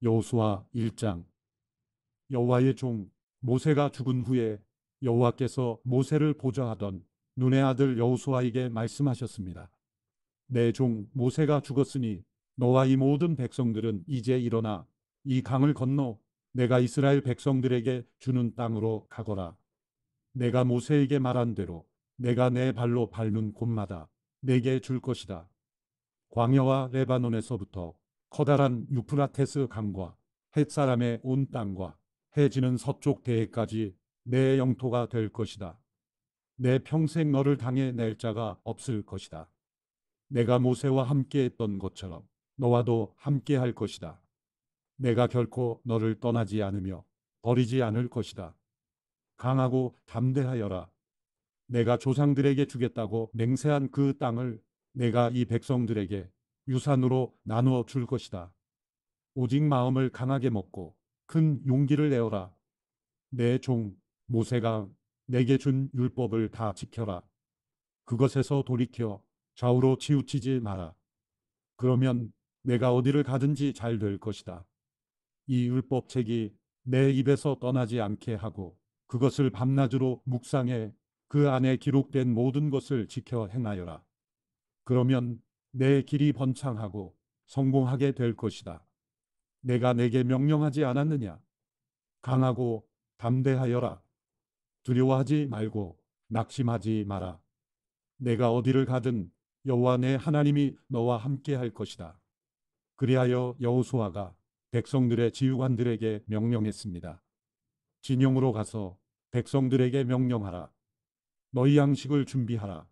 여호수아 1장. 여호와의 종 모세가 죽은 후에 여호와께서 모세를 보좌하던 눈의 아들 여호수아에게 말씀하셨습니다. 내 종 모세가 죽었으니 너와 이 모든 백성들은 이제 일어나 이 강을 건너 내가 이스라엘 백성들에게 주는 땅으로 가거라. 내가 모세에게 말한 대로 내가 내 발로 밟는 곳마다 내게 줄 것이다. 광야와 레바논에서부터 커다란 유프라테스 강과 헷사람의 온 땅과 해지는 서쪽 대해까지 내 영토가 될 것이다. 내 평생 너를 당해 낼 자가 없을 것이다. 내가 모세와 함께 했던 것처럼 너와도 함께 할 것이다. 내가 결코 너를 떠나지 않으며 버리지 않을 것이다. 강하고 담대하여라. 내가 조상들에게 주겠다고 맹세한 그 땅을 내가 이 백성들에게 유산으로 나누어 줄 것이다. 오직 마음을 강하게 먹고 큰 용기를 내어라. 내 종 모세가 내게 준 율법을 다 지켜라. 그것에서 돌이켜 좌우로 치우치지 마라. 그러면 내가 어디를 가든지 잘 될 것이다. 이 율법책이 내 입에서 떠나지 않게 하고 그것을 밤낮으로 묵상해 그 안에 기록된 모든 것을 지켜 행하여라. 그러면 내 길이 번창하고 성공하게 될 것이다. 내가 내게 명령하지 않았느냐? 강하고 담대하여라. 두려워하지 말고 낙심하지 마라. 내가 어디를 가든 여호와 내 하나님이 너와 함께 할 것이다. 그리하여 여호수아가 백성들의 지휘관들에게 명령했습니다. 진영으로 가서 백성들에게 명령하라. 너희 양식을 준비하라.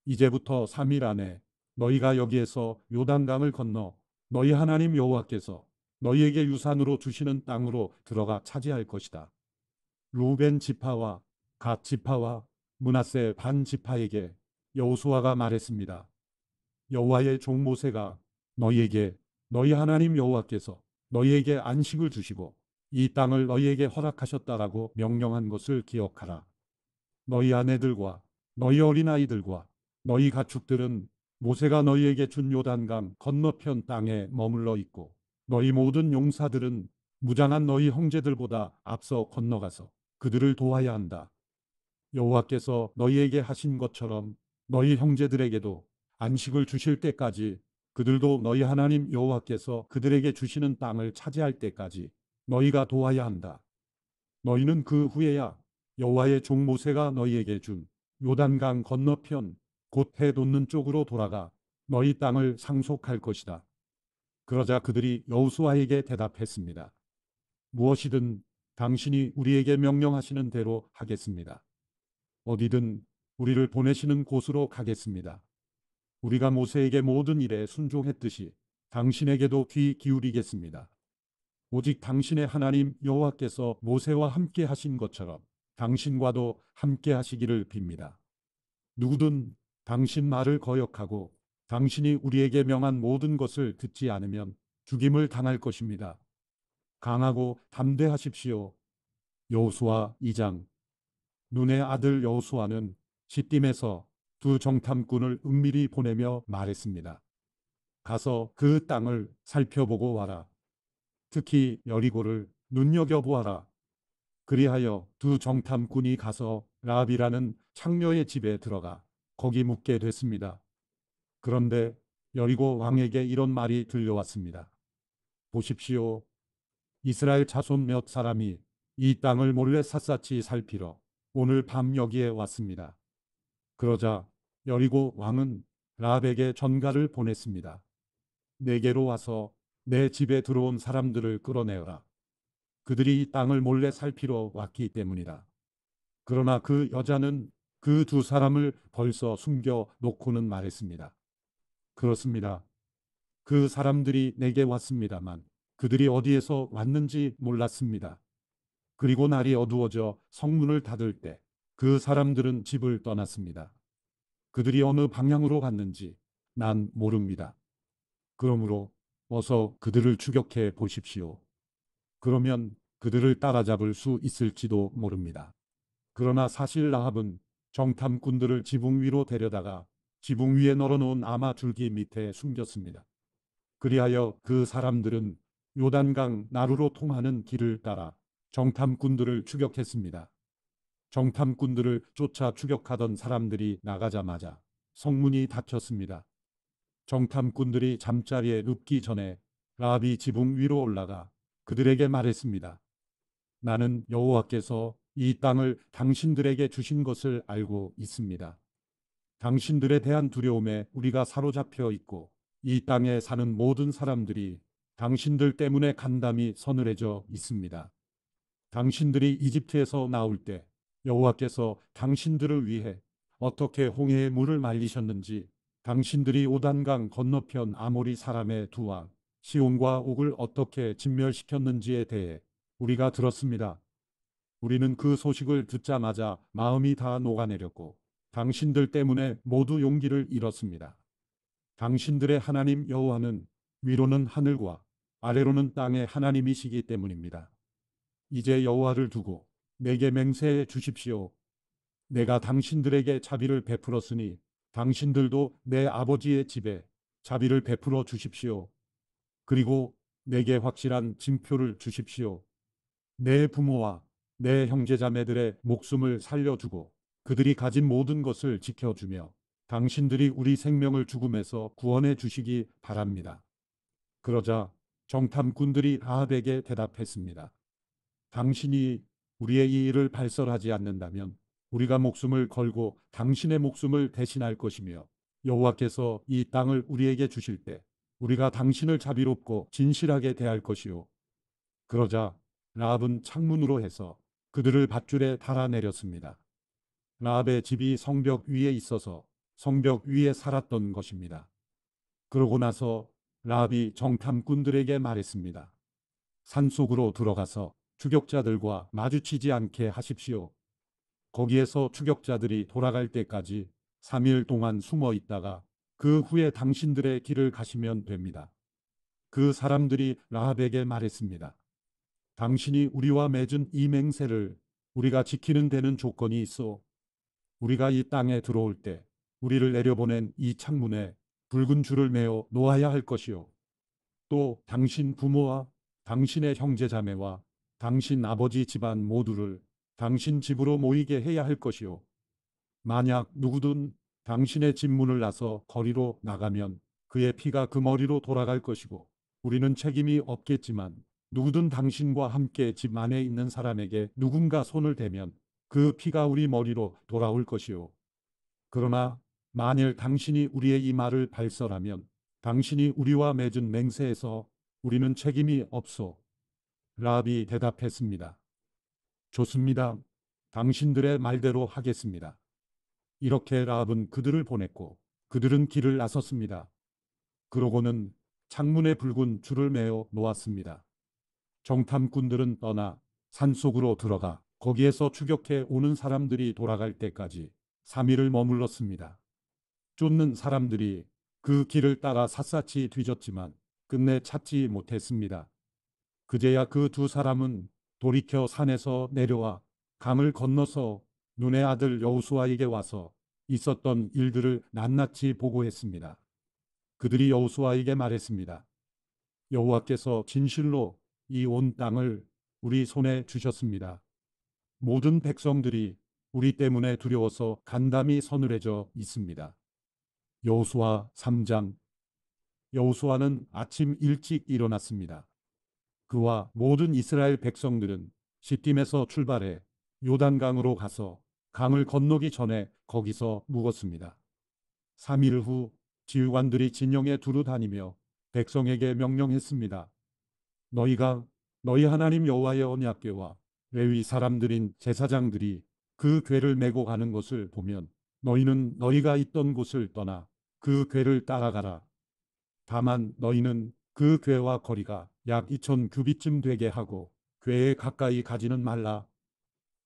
이제부터 3일 안에 너희가 여기에서 요단강을 건너 너희 하나님 여호와께서 너희에게 유산으로 주시는 땅으로 들어가 차지할 것이다. 루벤 지파와 갓 지파와 므낫세 반 지파에게 여호수아가 말했습니다. 여호와의 종 모세가 너희에게 너희 하나님 여호와께서 너희에게 안식을 주시고 이 땅을 너희에게 허락하셨다라고 명령한 것을 기억하라. 너희 아내들과 너희 어린아이들과 너희 가축들은 모세가 너희에게 준 요단강 건너편 땅에 머물러 있고 너희 모든 용사들은 무장한 너희 형제들보다 앞서 건너가서 그들을 도와야 한다. 여호와께서 너희에게 하신 것처럼 너희 형제들에게도 안식을 주실 때까지 그들도 너희 하나님 여호와께서 그들에게 주시는 땅을 차지할 때까지 너희가 도와야 한다. 너희는 그 후에야 여호와의 종 모세가 너희에게 준 요단강 건너편 곧 해 돋는 쪽으로 돌아가 너희 땅을 상속할 것이다. 그러자 그들이 여호수아에게 대답했습니다. 무엇이든 당신이 우리에게 명령하시는 대로 하겠습니다. 어디든 우리를 보내시는 곳으로 가겠습니다. 우리가 모세에게 모든 일에 순종했듯이 당신에게도 귀 기울이겠습니다. 오직 당신의 하나님 여호와께서 모세와 함께 하신 것처럼 당신과도 함께 하시기를 빕니다. 누구든 당신 말을 거역하고 당신이 우리에게 명한 모든 것을 듣지 않으면 죽임을 당할 것입니다. 강하고 담대하십시오. 여호수아 2장. 눈의 아들 여호수아는 시딤에서 두 정탐꾼을 은밀히 보내며 말했습니다. 가서 그 땅을 살펴보고 와라. 특히 여리고를 눈여겨보아라. 그리하여 두 정탐꾼이 가서 라합이라는 창녀의 집에 들어가 거기 묵게 됐습니다. 그런데 여리고 왕에게 이런 말이 들려왔습니다. 보십시오. 이스라엘 자손 몇 사람이 이 땅을 몰래 샅샅이 살피러 오늘 밤 여기에 왔습니다. 그러자 여리고 왕은 라합에게 전가를 보냈습니다. 내게로 와서 내 집에 들어온 사람들을 끌어내어라. 그들이 이 땅을 몰래 살피러 왔기 때문이다. 그러나 그 여자는 그 두 사람을 벌써 숨겨 놓고는 말했습니다. 그렇습니다. 그 사람들이 내게 왔습니다만 그들이 어디에서 왔는지 몰랐습니다. 그리고 날이 어두워져 성문을 닫을 때 그 사람들은 집을 떠났습니다. 그들이 어느 방향으로 갔는지 난 모릅니다. 그러므로 어서 그들을 추격해 보십시오. 그러면 그들을 따라잡을 수 있을지도 모릅니다. 그러나 사실 라합은 정탐꾼들을 지붕 위로 데려다가 지붕 위에 널어놓은 아마 줄기 밑에 숨겼습니다. 그리하여 그 사람들은 요단강 나루로 통하는 길을 따라 정탐꾼들을 추격했습니다. 정탐꾼들을 쫓아 추격하던 사람들이 나가자마자 성문이 닫혔습니다. 정탐꾼들이 잠자리에 눕기 전에 라합이 지붕 위로 올라가 그들에게 말했습니다. 나는 여호와께서 이 땅을 당신들에게 주신 것을 알고 있습니다. 당신들에 대한 두려움에 우리가 사로잡혀 있고 이 땅에 사는 모든 사람들이 당신들 때문에 간담이 서늘해져 있습니다. 당신들이 이집트에서 나올 때 여호와께서 당신들을 위해 어떻게 홍해의 물을 말리셨는지, 당신들이 요단강 건너편 아모리 사람의 두 왕 시온과 옥을 어떻게 진멸시켰는지에 대해 우리가 들었습니다. 우리는 그 소식을 듣자마자 마음이 다 녹아내렸고 당신들 때문에 모두 용기를 잃었습니다. 당신들의 하나님 여호와는 위로는 하늘과 아래로는 땅의 하나님이시기 때문입니다. 이제 여호와를 두고 내게 맹세해 주십시오. 내가 당신들에게 자비를 베풀었으니 당신들도 내 아버지의 집에 자비를 베풀어 주십시오. 그리고 내게 확실한 징표를 주십시오. 내 부모와 내 형제자매들의 목숨을 살려주고 그들이 가진 모든 것을 지켜주며 당신들이 우리 생명을 죽음에서 구원해 주시기 바랍니다. 그러자 정탐꾼들이 라합에게 대답했습니다. 당신이 우리의 이 일을 발설하지 않는다면 우리가 목숨을 걸고 당신의 목숨을 대신할 것이며 여호와께서 이 땅을 우리에게 주실 때 우리가 당신을 자비롭고 진실하게 대할 것이요. 그러자 라합은 창문으로 해서 그들을 밧줄에 달아내렸습니다. 라합의 집이 성벽 위에 있어서 성벽 위에 살았던 것입니다. 그러고 나서 라합이 정탐꾼들에게 말했습니다. 산속으로 들어가서 추격자들과 마주치지 않게 하십시오. 거기에서 추격자들이 돌아갈 때까지 3일 동안 숨어 있다가 그 후에 당신들의 길을 가시면 됩니다. 그 사람들이 라합에게 말했습니다. 당신이 우리와 맺은 이 맹세를 우리가 지키는 데는 조건이 있어. 우리가 이 땅에 들어올 때 우리를 내려보낸 이 창문에 붉은 줄을 매어 놓아야 할 것이요. 또 당신 부모와 당신의 형제자매와 당신 아버지 집안 모두를 당신 집으로 모이게 해야 할 것이요. 만약 누구든 당신의 집 문을 나서 거리로 나가면 그의 피가 그 머리로 돌아갈 것이고 우리는 책임이 없겠지만 누구든 당신과 함께 집 안에 있는 사람에게 누군가 손을 대면 그 피가 우리 머리로 돌아올 것이요. 그러나 만일 당신이 우리의 이 말을 발설하면 당신이 우리와 맺은 맹세에서 우리는 책임이 없소. 라합이 대답했습니다. 좋습니다. 당신들의 말대로 하겠습니다. 이렇게 라합은 그들을 보냈고 그들은 길을 나섰습니다. 그러고는 창문에 붉은 줄을 매어 놓았습니다. 정탐꾼들은 떠나 산속으로 들어가 거기에서 추격해 오는 사람들이 돌아갈 때까지 3일을 머물렀습니다. 쫓는 사람들이 그 길을 따라 샅샅이 뒤졌지만 끝내 찾지 못했습니다. 그제야 그 두 사람은 돌이켜 산에서 내려와 강을 건너서 눈의 아들 여호수아에게 와서 있었던 일들을 낱낱이 보고했습니다. 그들이 여호수아에게 말했습니다. 여호와께서 진실로 이 온 땅을 우리 손에 주셨습니다. 모든 백성들이 우리 때문에 두려워서 간담이 서늘해져 있습니다. 여호수아 3장. 여호수아는 아침 일찍 일어났습니다. 그와 모든 이스라엘 백성들은 시딤에서 출발해 요단강으로 가서 강을 건너기 전에 거기서 묵었습니다. 3일 후 지휘관들이 진영에 두루 다니며 백성에게 명령했습니다. 너희가 너희 하나님 여호와의 언약궤와 레위 사람들인 제사장들이 그 궤를 메고 가는 것을 보면 너희는 너희가 있던 곳을 떠나 그 궤를 따라가라. 다만 너희는 그 궤와 거리가 약 2000 규빗쯤 되게 하고 궤에 가까이 가지는 말라.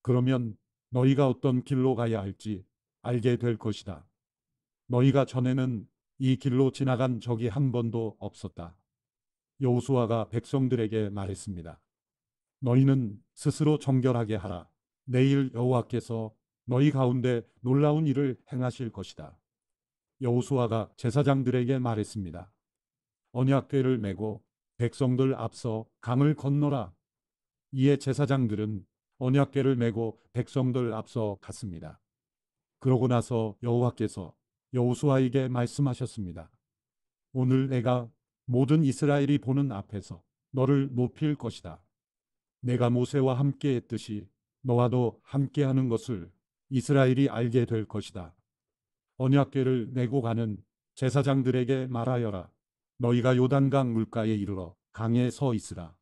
그러면 너희가 어떤 길로 가야 할지 알게 될 것이다. 너희가 전에는 이 길로 지나간 적이 한 번도 없었다. 여호수아가 백성들에게 말했습니다. 너희는 스스로 정결하게 하라. 내일 여호와께서 너희 가운데 놀라운 일을 행하실 것이다. 여호수아가 제사장들에게 말했습니다. 언약궤를 메고 백성들 앞서 강을 건너라. 이에 제사장들은 언약궤를 메고 백성들 앞서 갔습니다. 그러고 나서 여호와께서 여호수아에게 말씀하셨습니다. 오늘 내가 모든 이스라엘이 보는 앞에서 너를 높일 것이다. 내가 모세와 함께 했듯이 너와도 함께하는 것을 이스라엘이 알게 될 것이다. 언약궤를 메고 가는 제사장들에게 말하여라. 너희가 요단강 물가에 이르러 강에 서 있으라.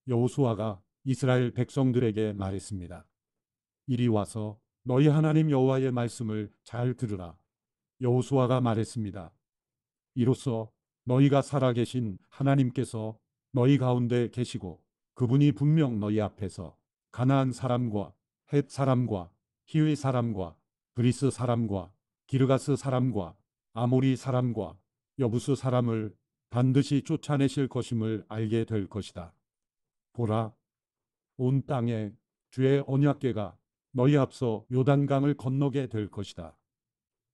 여호수아가 이스라엘 백성들에게 말했습니다. 이리 와서 너희 하나님 여호와의 말씀을 잘 들으라. 여호수아가 말했습니다. 이로써 너희가 살아계신 하나님께서 너희 가운데 계시고 그분이 분명 너희 앞에서 가나안 사람과 헷 사람과 히위 사람과 브리스 사람과 기르가스 사람과 아모리 사람과 여부스 사람을 반드시 쫓아내실 것임을 알게 될 것이다. 보라, 온 땅에 주의 언약궤가 너희 앞서 요단강을 건너게 될 것이다.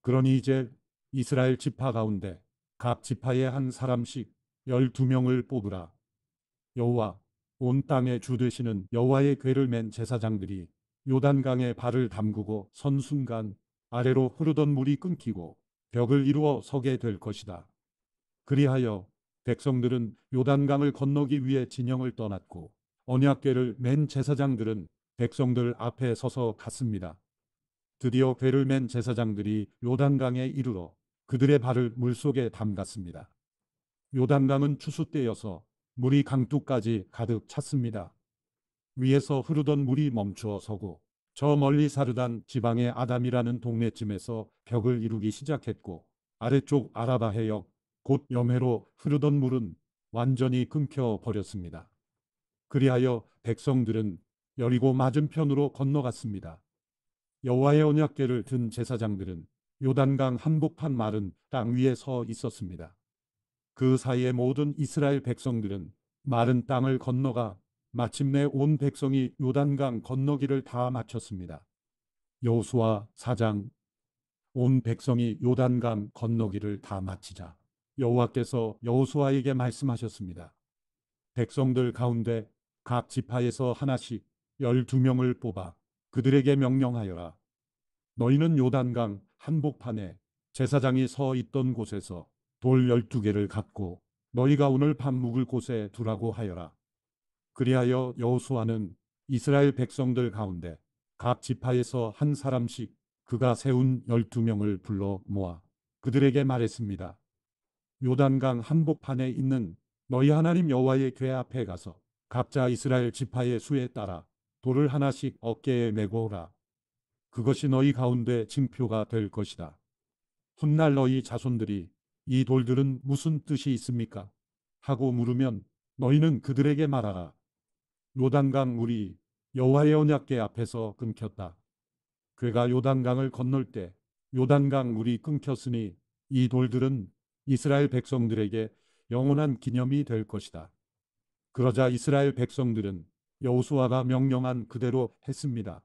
그러니 이제 이스라엘 지파 가운데 각 지파에 한 사람씩 12명을 뽑으라. 여호와, 온 땅의 주 되시는 여호와의 궤를 맨 제사장들이 요단강에 발을 담그고 선 순간 아래로 흐르던 물이 끊기고 벽을 이루어 서게 될 것이다. 그리하여 백성들은 요단강을 건너기 위해 진영을 떠났고 언약궤를 맨 제사장들은 백성들 앞에 서서 갔습니다. 드디어 궤를 맨 제사장들이 요단강에 이르러 그들의 발을 물속에 담갔습니다. 요단강은 추수 때여서 물이 강둑까지 가득 찼습니다. 위에서 흐르던 물이 멈추어 서고 저 멀리 사르단 지방의 아담이라는 동네쯤에서 벽을 이루기 시작했고 아래쪽 아라바 해역 곧 염해로 흐르던 물은 완전히 끊겨 버렸습니다. 그리하여 백성들은 여리고 맞은편으로 건너갔습니다. 여호와의 언약궤를 든 제사장들은 요단강 한복판 마른 땅 위에 서 있었습니다. 그 사이에 모든 이스라엘 백성들은 마른 땅을 건너가 마침내 온 백성이 요단강 건너기를 다 마쳤습니다. 여호수아 4장. 온 백성이 요단강 건너기를 다 마치자 여호와께서 여호수아에게 말씀하셨습니다. 백성들 가운데 각 지파에서 하나씩 12명을 뽑아 그들에게 명령하여라. 너희는 요단강 한복판에 제사장이 서 있던 곳에서 돌 12개를 갖고 너희가 오늘 밤 묵을 곳에 두라고 하여라. 그리하여 여호수아는 이스라엘 백성들 가운데 각 지파에서 한 사람씩 그가 세운 12명을 불러 모아 그들에게 말했습니다. 요단강 한복판에 있는 너희 하나님 여호와의 궤 앞에 가서 각자 이스라엘 지파의 수에 따라 돌을 하나씩 어깨에 메고 오라. 그것이 너희 가운데 징표가 될 것이다. 훗날 너희 자손들이 이 돌들은 무슨 뜻이 있습니까? 하고 물으면 너희는 그들에게 말하라. 요단강 물이 여호와의 언약궤 앞에서 끊겼다. 궤가 요단강을 건널 때 요단강 물이 끊겼으니 이 돌들은 이스라엘 백성들에게 영원한 기념이 될 것이다. 그러자 이스라엘 백성들은 여호수아가 명령한 그대로 했습니다.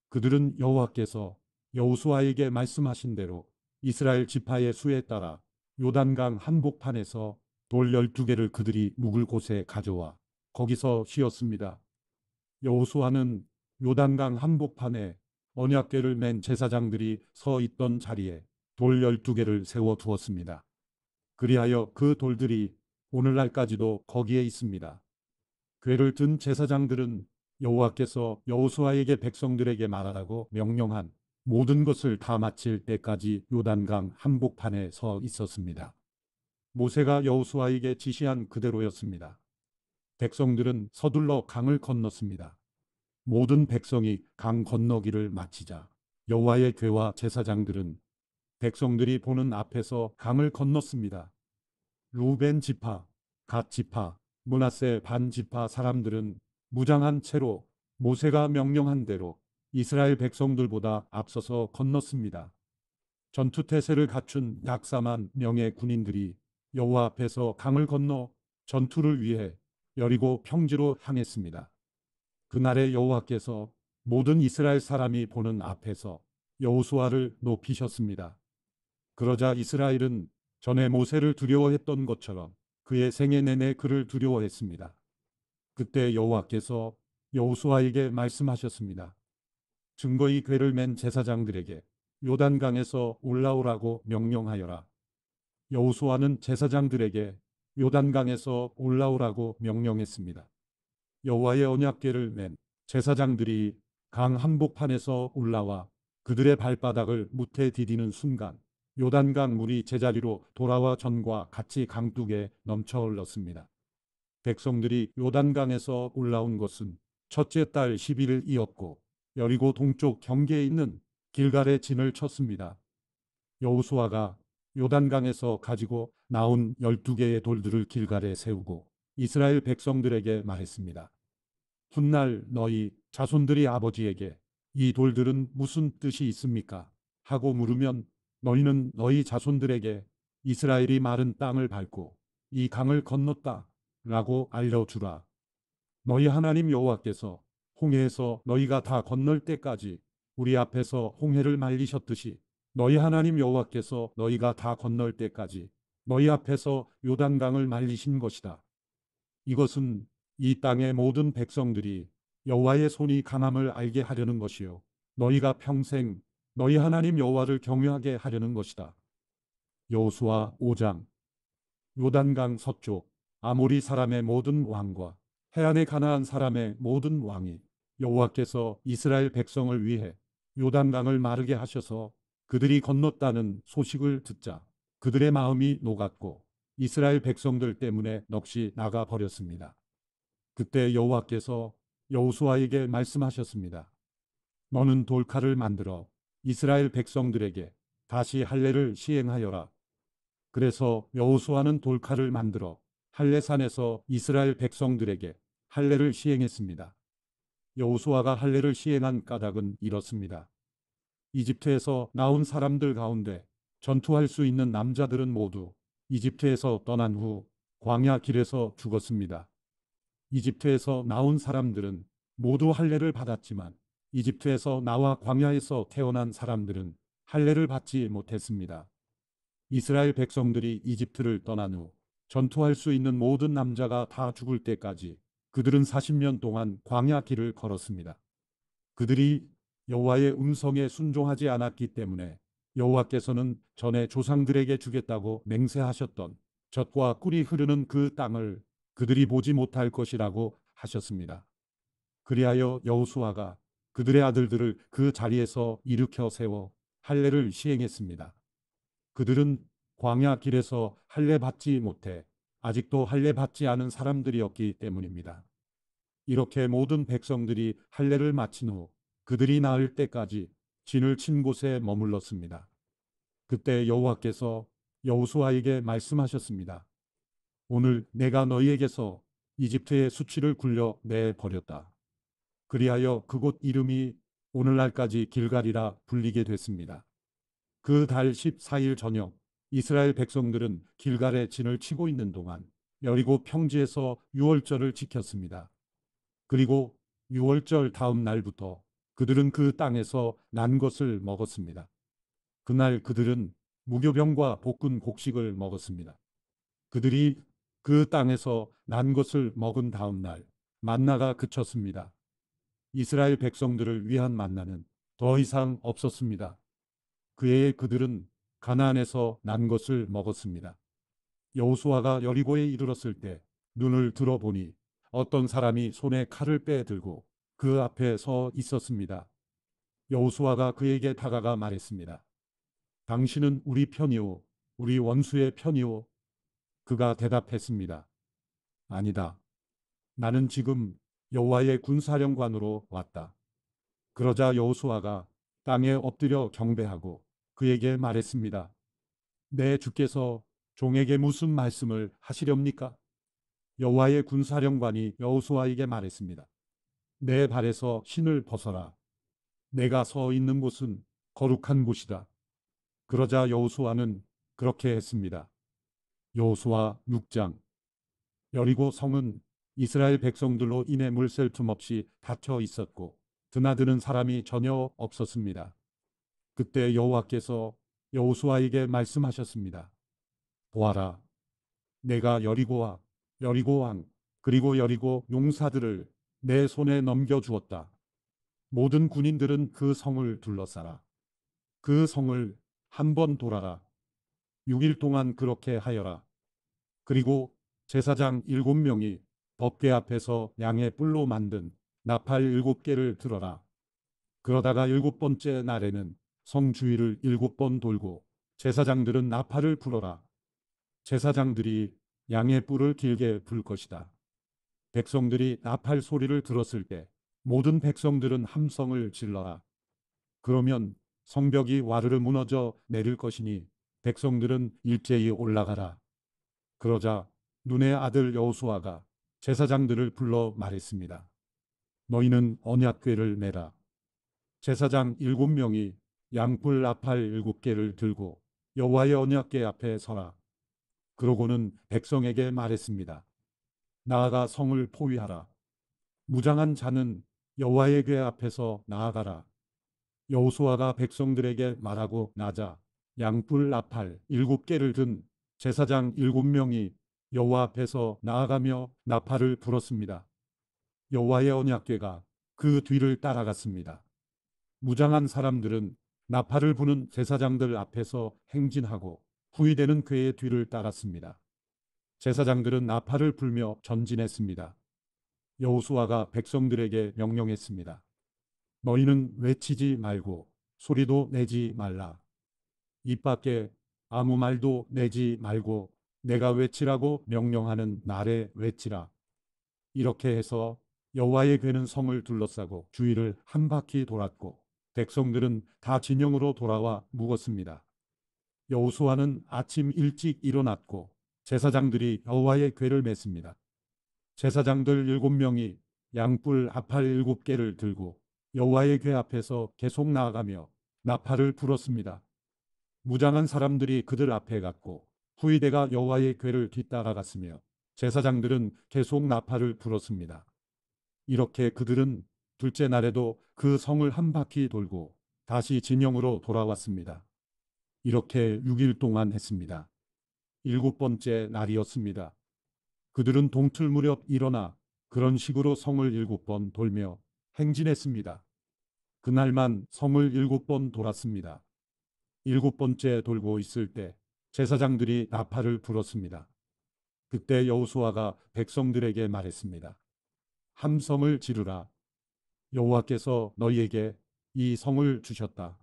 그들은 여호와께서 여호수아에게 말씀하신 대로 이스라엘 지파의 수에 따라 요단강 한복판에서 돌 12개를 그들이 묵을 곳에 가져와 거기서 쉬었습니다. 여호수아는 요단강 한복판에 언약궤를 맨 제사장들이 서 있던 자리에 돌 12개를 세워 두었습니다. 그리하여 그 돌들이 오늘날까지도 거기에 있습니다. 궤를 든 제사장들은 여호와께서 여호수아에게 백성들에게 말하라고 명령한 모든 것을 다 마칠 때까지 요단강 한복판에 서 있었습니다. 모세가 여호수아에게 지시한 그대로였습니다. 백성들은 서둘러 강을 건넜습니다. 모든 백성이 강 건너기를 마치자 여호와의 궤와 제사장들은 백성들이 보는 앞에서 강을 건넜습니다. 루벤 지파, 갓 지파, 므낫세 반 지파 사람들은 무장한 채로 모세가 명령한 대로 이스라엘 백성들보다 앞서서 건넜습니다. 전투태세를 갖춘 약 4만 명의 군인들이 여호와 앞에서 강을 건너 전투를 위해 여리고 평지로 향했습니다. 그날에 여호와께서 모든 이스라엘 사람이 보는 앞에서 여호수아를 높이셨습니다. 그러자 이스라엘은 전에 모세를 두려워했던 것처럼 그의 생애 내내 그를 두려워했습니다. 그때 여호와께서 여호수아에게 말씀하셨습니다. 증거의 궤를 맨 제사장들에게 요단강에서 올라오라고 명령하여라. 여호수아는 제사장들에게 요단강에서 올라오라고 명령했습니다. 여호와의 언약궤를 맨 제사장들이 강 한복판에서 올라와 그들의 발바닥을 무태 디디는 순간 요단강 물이 제자리로 돌아와 전과 같이 강둑에 넘쳐 흘렀습니다. 백성들이 요단강에서 올라온 것은 첫째 달 11일이었고 여리고 동쪽 경계에 있는 길갈에 진을 쳤습니다. 여호수아가 요단강에서 가지고 나온 12개의 돌들을 길갈에 세우고 이스라엘 백성들에게 말했습니다. 훗날 너희 자손들이 아버지에게 이 돌들은 무슨 뜻이 있습니까? 하고 물으면 너희는 너희 자손들에게 이스라엘이 마른 땅을 밟고 이 강을 건넜다 라고 알려주라. 너희 하나님 여호와께서 홍해에서 너희가 다 건널 때까지 우리 앞에서 홍해를 말리셨듯이 너희 하나님 여호와께서 너희가 다 건널 때까지 너희 앞에서 요단강을 말리신 것이다. 이것은 이 땅의 모든 백성들이 여호와의 손이 강함을 알게 하려는 것이요 너희가 평생 너희 하나님 여호와를 경외하게 하려는 것이다. 여호수아 5장. 요단강 서쪽 아모리 사람의 모든 왕과 해안의 가나안 사람의 모든 왕이 여호와께서 이스라엘 백성을 위해 요단강을 마르게 하셔서 그들이 건넜다는 소식을 듣자 그들의 마음이 녹았고 이스라엘 백성들 때문에 넋이 나가 버렸습니다. 그때 여호와께서 여호수아에게 말씀하셨습니다. 너는 돌칼을 만들어 이스라엘 백성들에게 다시 할례를 시행하여라. 그래서 여호수아는 돌칼을 만들어 할례산에서 이스라엘 백성들에게 할례를 시행했습니다. 여호수아가 할례를 시행한 까닭은 이렇습니다. 이집트에서 나온 사람들 가운데 전투할 수 있는 남자들은 모두 이집트에서 떠난 후 광야 길에서 죽었습니다. 이집트에서 나온 사람들은 모두 할례를 받았지만 이집트에서 나와 광야에서 태어난 사람들은 할례를 받지 못했습니다. 이스라엘 백성들이 이집트를 떠난 후 전투할 수 있는 모든 남자가 다 죽을 때까지 그들은 40년 동안 광야 길을 걸었습니다. 그들이 여호와의 음성에 순종하지 않았기 때문에 여호와께서는 전에 조상들에게 주겠다고 맹세하셨던 젖과 꿀이 흐르는 그 땅을 그들이 보지 못할 것이라고 하셨습니다. 그리하여 여호수아가 그들의 아들들을 그 자리에서 일으켜 세워 할례를 시행했습니다. 그들은 광야 길에서 할례 받지 못해 아직도 할례 받지 않은 사람들이었기 때문입니다. 이렇게 모든 백성들이 할례를 마친 후 그들이 나을 때까지 진을 친 곳에 머물렀습니다. 그때 여호와께서 여호수아에게 말씀하셨습니다. 오늘 내가 너희에게서 이집트의 수치를 굴려 내 버렸다. 그리하여 그곳 이름이 오늘날까지 길갈이라 불리게 됐습니다. 그 달 14일 저녁 이스라엘 백성들은 길갈에 진을 치고 있는 동안 여리고 평지에서 유월절을 지켰습니다. 그리고 유월절 다음 날부터 그들은 그 땅에서 난 것을 먹었습니다. 그날 그들은 무교병과 볶은 곡식을 먹었습니다. 그들이 그 땅에서 난 것을 먹은 다음 날 만나가 그쳤습니다. 이스라엘 백성들을 위한 만나는 더 이상 없었습니다. 그해에 그들은 가나안에서 난 것을 먹었습니다. 여호수아가 여리고에 이르렀을 때 눈을 들어보니 어떤 사람이 손에 칼을 빼들고 그 앞에 서 있었습니다. 여호수아가 그에게 다가가 말했습니다. 당신은 우리 편이오, 우리 원수의 편이오. 그가 대답했습니다. 아니다. 나는 지금 여호와의 군사령관으로 왔다. 그러자 여호수아가 땅에 엎드려 경배하고 그에게 말했습니다. 내 주께서 종에게 무슨 말씀을 하시렵니까? 여호와의 군사령관이 여호수아에게 말했습니다. 내 발에서 신을 벗어라. 내가 서 있는 곳은 거룩한 곳이다. 그러자 여호수아는 그렇게 했습니다. 여호수아 6장. 여리고 성은 이스라엘 백성들로 인해 물샐 틈 없이 닫혀 있었고 드나드는 사람이 전혀 없었습니다. 그때 여호와께서 여호수아에게 말씀하셨습니다. 보아라, 내가 여리고와 여리고 왕 그리고 여리고 용사들을 내 손에 넘겨주었다. 모든 군인들은 그 성을 둘러싸라. 그 성을 한 번 돌아라. 6일 동안 그렇게 하여라. 그리고 제사장 7명이 법궤 앞에서 양의 뿔로 만든 나팔 7개를 들어라. 그러다가 7번째 날에는 성 주위를 7번 돌고 제사장들은 나팔을 불어라. 제사장들이 양의 뿔을 길게 불 것이다. 백성들이 나팔 소리를 들었을 때 모든 백성들은 함성을 질러라. 그러면 성벽이 와르르 무너져 내릴 것이니 백성들은 일제히 올라가라. 그러자 눈의 아들 여호수아가 제사장들을 불러 말했습니다. 너희는 언약궤를 메라. 제사장 7명이 양뿔 나팔 7개를 들고 여호와의 언약궤 앞에 서라. 그러고는 백성에게 말했습니다. 나아가 성을 포위하라. 무장한 자는 여호와의 궤 앞에서 나아가라. 여호수아가 백성들에게 말하고 나자 양뿔 나팔 7개를 든 제사장 7명이 여호와 앞에서 나아가며 나팔을 불었습니다. 여호와의 언약궤가 그 뒤를 따라갔습니다. 무장한 사람들은 나팔을 부는 제사장들 앞에서 행진하고 후위되는 궤의 뒤를 따랐습니다. 제사장들은 나팔을 불며 전진했습니다. 여호수아가 백성들에게 명령했습니다. 너희는 외치지 말고 소리도 내지 말라. 입 밖에 아무 말도 내지 말고 내가 외치라고 명령하는 날에 외치라. 이렇게 해서 여호와의 궤는 성을 둘러싸고 주위를 한 바퀴 돌았고 백성들은 다 진영으로 돌아와 묵었습니다. 여호수아는 아침 일찍 일어났고 제사장들이 여호와의 궤를 맸습니다. 제사장들 7명이 양뿔 나팔 7개를 들고 여호와의 궤 앞에서 계속 나아가며 나팔을 불었습니다. 무장한 사람들이 그들 앞에 갔고 후위대가 여호와의 궤를 뒤따라갔으며 제사장들은 계속 나팔을 불었습니다. 이렇게 그들은 둘째 날에도 그 성을 한 바퀴 돌고 다시 진영으로 돌아왔습니다. 이렇게 6일 동안 했습니다. 7번째 날이었습니다. 그들은 동틀 무렵 일어나 그런 식으로 성을 7번 돌며 행진했습니다. 그날만 성을 7번 돌았습니다. 7번째 돌고 있을 때 제사장들이 나팔을 불었습니다. 그때 여호수아가 백성들에게 말했습니다. 함성을 지르라. 여호와께서 너희에게 이 성을 주셨다.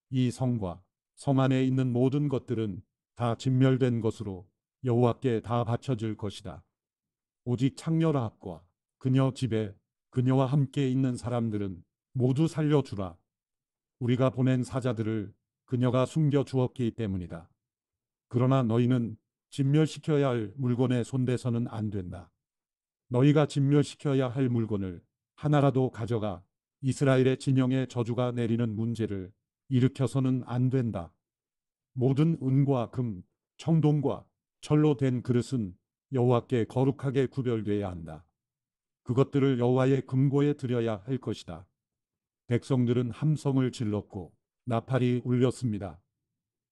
이 성과 성 안에 있는 모든 것들은 다 진멸된 것으로 여호와께 다 바쳐질 것이다. 오직 창녀 라합과 그녀 집에 그녀와 함께 있는 사람들은 모두 살려주라. 우리가 보낸 사자들을 그녀가 숨겨 주었기 때문이다. 그러나 너희는 진멸시켜야 할 물건에 손대서는 안 된다. 너희가 진멸시켜야 할 물건을 하나라도 가져가 이스라엘의 진영에 저주가 내리는 문제를 일으켜서는 안 된다. 모든 은과 금, 청동과 철로 된 그릇은 여호와께 거룩하게 구별되어야 한다. 그것들을 여호와의 금고에 드려야 할 것이다. 백성들은 함성을 질렀고 나팔이 울렸습니다.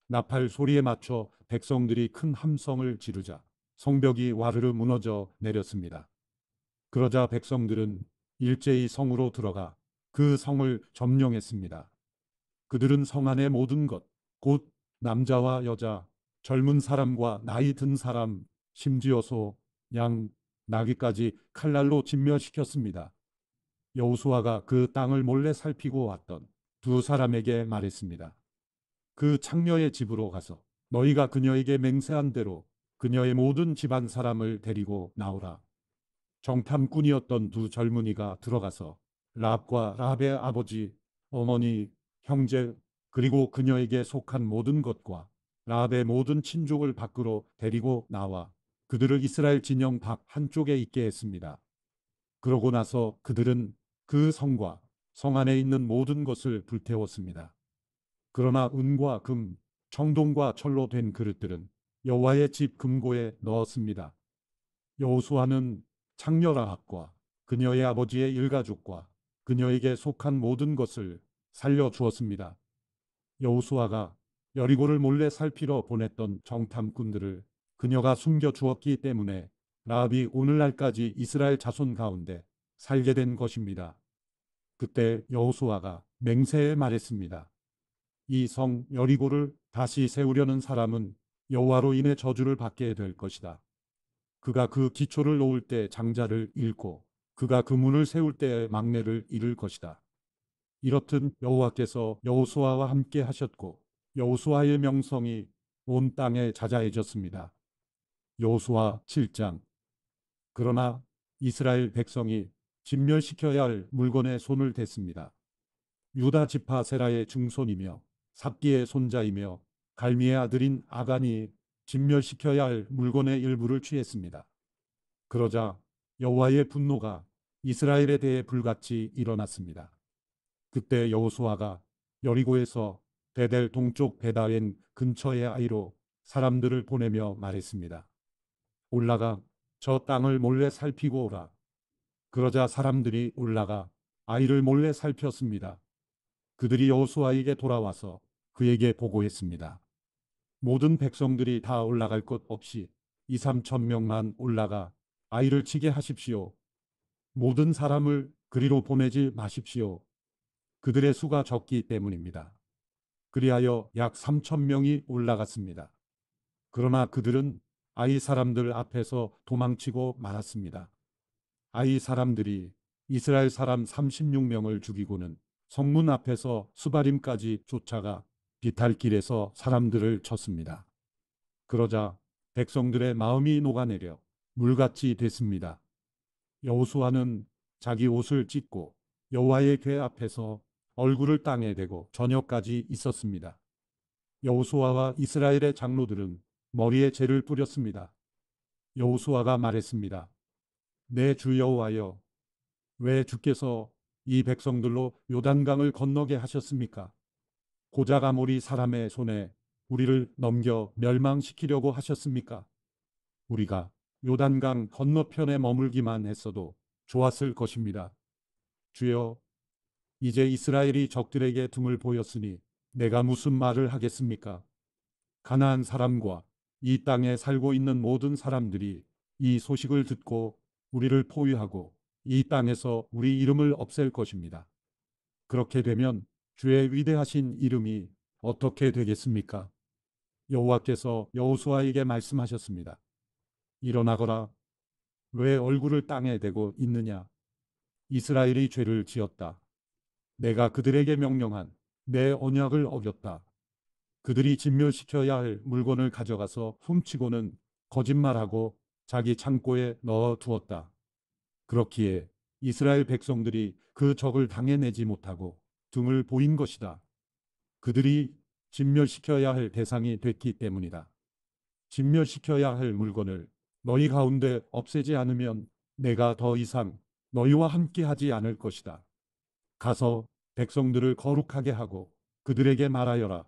나팔 소리에 맞춰 백성들이 큰 함성을 지르자 성벽이 와르르 무너져 내렸습니다. 그러자 백성들은 일제히 성으로 들어가 그 성을 점령했습니다. 그들은 성 안의 모든 것, 곧 남자와 여자, 젊은 사람과 나이 든 사람, 심지어 소, 양, 나귀까지 칼날로 진멸시켰습니다. 여호수아가 그 땅을 몰래 살피고 왔던 두 사람에게 말했습니다. 그 창녀의 집으로 가서 너희가 그녀에게 맹세한 대로 그녀의 모든 집안 사람을 데리고 나오라. 정탐꾼이었던 두 젊은이가 들어가서 라합과 라합의 아버지, 어머니, 형제 그리고 그녀에게 속한 모든 것과 라합의 모든 친족을 밖으로 데리고 나와 그들을 이스라엘 진영 밖 한쪽에 있게 했습니다. 그러고 나서 그들은 그 성과 성 안에 있는 모든 것을 불태웠습니다. 그러나 은과 금, 청동과 철로 된 그릇들은 여호와의 집 금고에 넣었습니다. 여호수아는 창녀 라합과 그녀의 아버지의 일가족과 그녀에게 속한 모든 것을 살려주었습니다. 여호수아가 여리고를 몰래 살피러 보냈던 정탐꾼들을 그녀가 숨겨 주었기 때문에 라합이 오늘날까지 이스라엘 자손 가운데 살게 된 것입니다. 그때 여호수아가 맹세에 말했습니다. 이 성 여리고를 다시 세우려는 사람은 여호와로 인해 저주를 받게 될 것이다. 그가 그 기초를 놓을 때 장자를 잃고 그가 그 문을 세울 때 막내를 잃을 것이다. 이렇듯 여호와께서 여호수아와 함께 하셨고 여호수아의 명성이 온 땅에 자자해졌습니다. 여호수아 7장. 그러나 이스라엘 백성이 진멸시켜야 할 물건에 손을 댔습니다. 유다 지파 세라의 증손이며 삽디의 손자이며 갈미의 아들인 아간이 진멸시켜야 할 물건의 일부를 취했습니다. 그러자 여호와의 분노가 이스라엘에 대해 불같이 일어났습니다. 그때 여호수아가 여리고에서 베델 동쪽 베다엔 근처의 아이로 사람들을 보내며 말했습니다. 올라가 저 땅을 몰래 살피고 오라. 그러자 사람들이 올라가 아이를 몰래 살폈습니다. 그들이 여호수아에게 돌아와서 그에게 보고했습니다. 모든 백성들이 다 올라갈 것 없이 2, 3천 명만 올라가 아이를 치게 하십시오. 모든 사람을 그리로 보내지 마십시오. 그들의 수가 적기 때문입니다. 그리하여 약 3천 명이 올라갔습니다. 그러나 그들은 아이 사람들 앞에서 도망치고 말았습니다. 아이 사람들이 이스라엘 사람 36명을 죽이고는 성문 앞에서 수바림까지 쫓아가 비탈길에서 사람들을 쳤습니다. 그러자 백성들의 마음이 녹아내려 물같이 됐습니다. 여호수아는 자기 옷을 찢고 여호와의 궤 앞에서 얼굴을 땅에 대고 저녁까지 있었습니다. 여호수아와 이스라엘의 장로들은 머리에 재를 뿌렸습니다. 여호수아가 말했습니다. 내 주 여호와여, 왜 주께서 이 백성들로 요단강을 건너게 하셨습니까? 고작 아모리 사람의 손에 우리를 넘겨 멸망시키려고 하셨습니까? 우리가 요단강 건너편에 머물기만 했어도 좋았을 것입니다. 주여, 이제 이스라엘이 적들에게 등을 보였으니 내가 무슨 말을 하겠습니까? 가나안 사람과 이 땅에 살고 있는 모든 사람들이 이 소식을 듣고 우리를 포위하고 이 땅에서 우리 이름을 없앨 것입니다. 그렇게 되면 주의 위대하신 이름이 어떻게 되겠습니까? 여호와께서 여호수아에게 말씀하셨습니다. 일어나거라. 왜 얼굴을 땅에 대고 있느냐? 이스라엘이 죄를 지었다. 내가 그들에게 명령한 내 언약을 어겼다. 그들이 진멸시켜야 할 물건을 가져가서 훔치고는 거짓말하고 자기 창고에 넣어 두었다. 그렇기에 이스라엘 백성들이 그 적을 당해내지 못하고 등을 보인 것이다. 그들이 진멸시켜야 할 대상이 됐기 때문이다. 진멸시켜야 할 물건을 너희 가운데 없애지 않으면 내가 더 이상 너희와 함께하지 않을 것이다. 가서 백성들을 거룩하게 하고 그들에게 말하여라.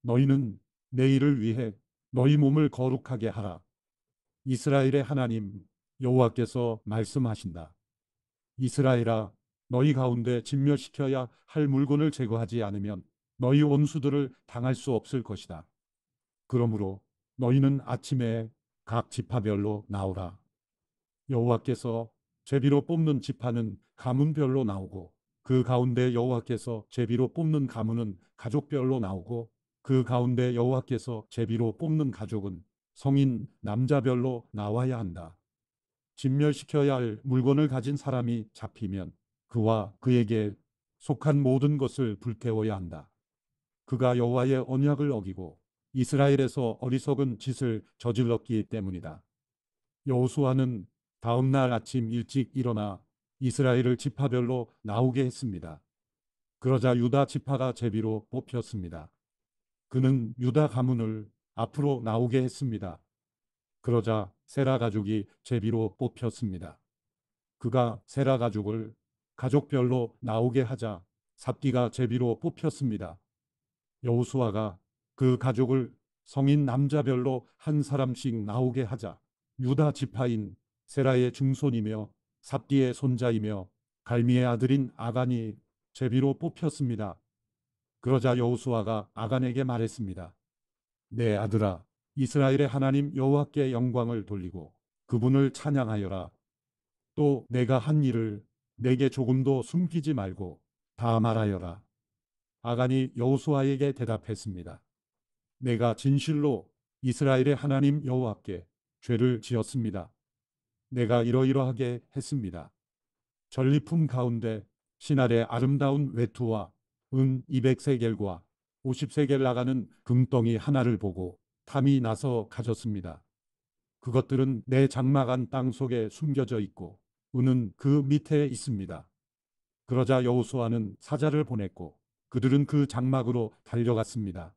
너희는 내일을 위해 너희 몸을 거룩하게 하라. 이스라엘의 하나님 여호와께서 말씀하신다. 이스라엘아, 너희 가운데 진멸시켜야 할 물건을 제거하지 않으면 너희 원수들을 당할 수 없을 것이다. 그러므로 너희는 아침에 각 지파별로 나오라. 여호와께서 제비로 뽑는 지파는 가문별로 나오고 그 가운데 여호와께서 제비로 뽑는 가문은 가족별로 나오고 그 가운데 여호와께서 제비로 뽑는 가족은 성인 남자별로 나와야 한다. 진멸시켜야 할 물건을 가진 사람이 잡히면 그와 그에게 속한 모든 것을 불태워야 한다. 그가 여호와의 언약을 어기고 이스라엘에서 어리석은 짓을 저질렀기 때문이다. 여호수아는 다음 날 아침 일찍 일어나 이스라엘을 지파별로 나오게 했습니다. 그러자 유다 지파가 제비로 뽑혔습니다. 그는 유다 가문을 앞으로 나오게 했습니다. 그러자 세라 가족이 제비로 뽑혔습니다. 그가 세라 가족을 가족별로 나오게 하자 삽디가 제비로 뽑혔습니다. 여호수아가 그 가족을 성인 남자별로 한 사람씩 나오게 하자 유다 지파인 세라의 증손이며 삽디의 손자이며 갈미의 아들인 아간이 제비로 뽑혔습니다. 그러자 여호수아가 아간에게 말했습니다. 내 아들아, 이스라엘의 하나님 여호와께 영광을 돌리고 그분을 찬양하여라. 또 내가 한 일을 내게 조금도 숨기지 말고 다 말하여라. 아간이 여호수아에게 대답했습니다. 내가 진실로 이스라엘의 하나님 여호와께 죄를 지었습니다. 내가 이러이러하게 했습니다. 전리품 가운데 신할의 아름다운 외투와 은 200세겔과 50세겔 나가는 금덩이 하나를 보고 탐이 나서 가졌습니다. 그것들은 내 장막 안 땅 속에 숨겨져 있고 은은 그 밑에 있습니다. 그러자 여호수아는 사자를 보냈고 그들은 그 장막으로 달려갔습니다.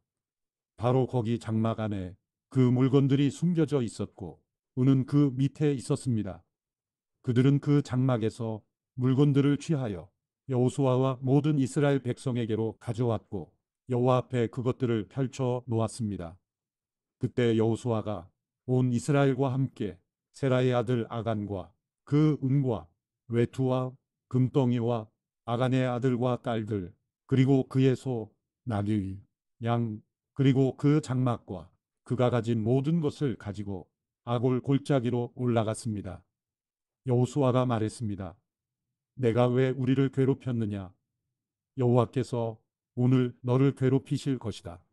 바로 거기 장막 안에 그 물건들이 숨겨져 있었고 은은 그 밑에 있었습니다. 그들은 그 장막에서 물건들을 취하여 여호수아와 모든 이스라엘 백성에게로 가져왔고 여호와 앞에 그것들을 펼쳐 놓았습니다. 그때 여호수아가 온 이스라엘과 함께 세라의 아들 아간과 그 은과 외투와 금덩이와 아간의 아들과 딸들 그리고 그의 소, 나귀, 양 그리고 그 장막과 그가 가진 모든 것을 가지고 아골 골짜기로 올라갔습니다. 여호수아가 말했습니다. 내가 왜 우리를 괴롭혔느냐? 여호와께서 오늘 너를 괴롭히실 것이다.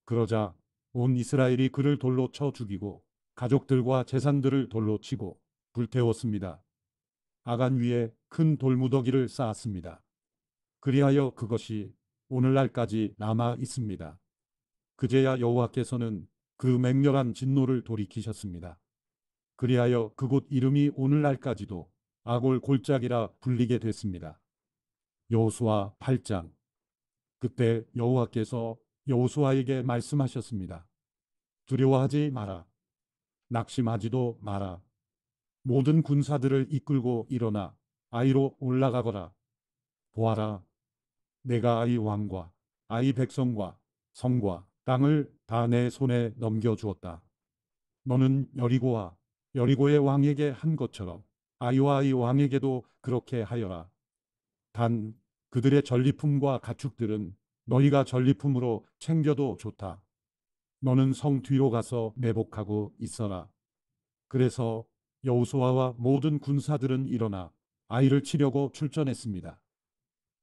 그러자 온 이스라엘이 그를 돌로 쳐 죽이고 가족들과 재산들을 돌로 치고 불태웠습니다. 아간 위에 큰 돌무더기를 쌓았습니다. 그리하여 그것이 오늘날까지 남아 있습니다. 그제야 여호와께서는 그 맹렬한 진노를 돌이키셨습니다. 그리하여 그곳 이름이 오늘날까지도 아골 골짜기라 불리게 됐습니다. 여호수아 8장. 그때 여호와께서 여호수아에게 말씀하셨습니다. 두려워하지 마라. 낙심하지도 마라. 모든 군사들을 이끌고 일어나 아이로 올라가거라. 보아라. 내가 아이 왕과 아이 백성과 성과 땅을 다 내 손에 넘겨주었다. 너는 여리고와 여리고의 왕에게 한 것처럼 아이와 아이 왕에게도 그렇게 하여라. 단 그들의 전리품과 가축들은 너희가 전리품으로 챙겨도 좋다. 너는 성 뒤로 가서 매복하고 있어라. 그래서 여호수아와 모든 군사들은 일어나 아이를 치려고 출전했습니다.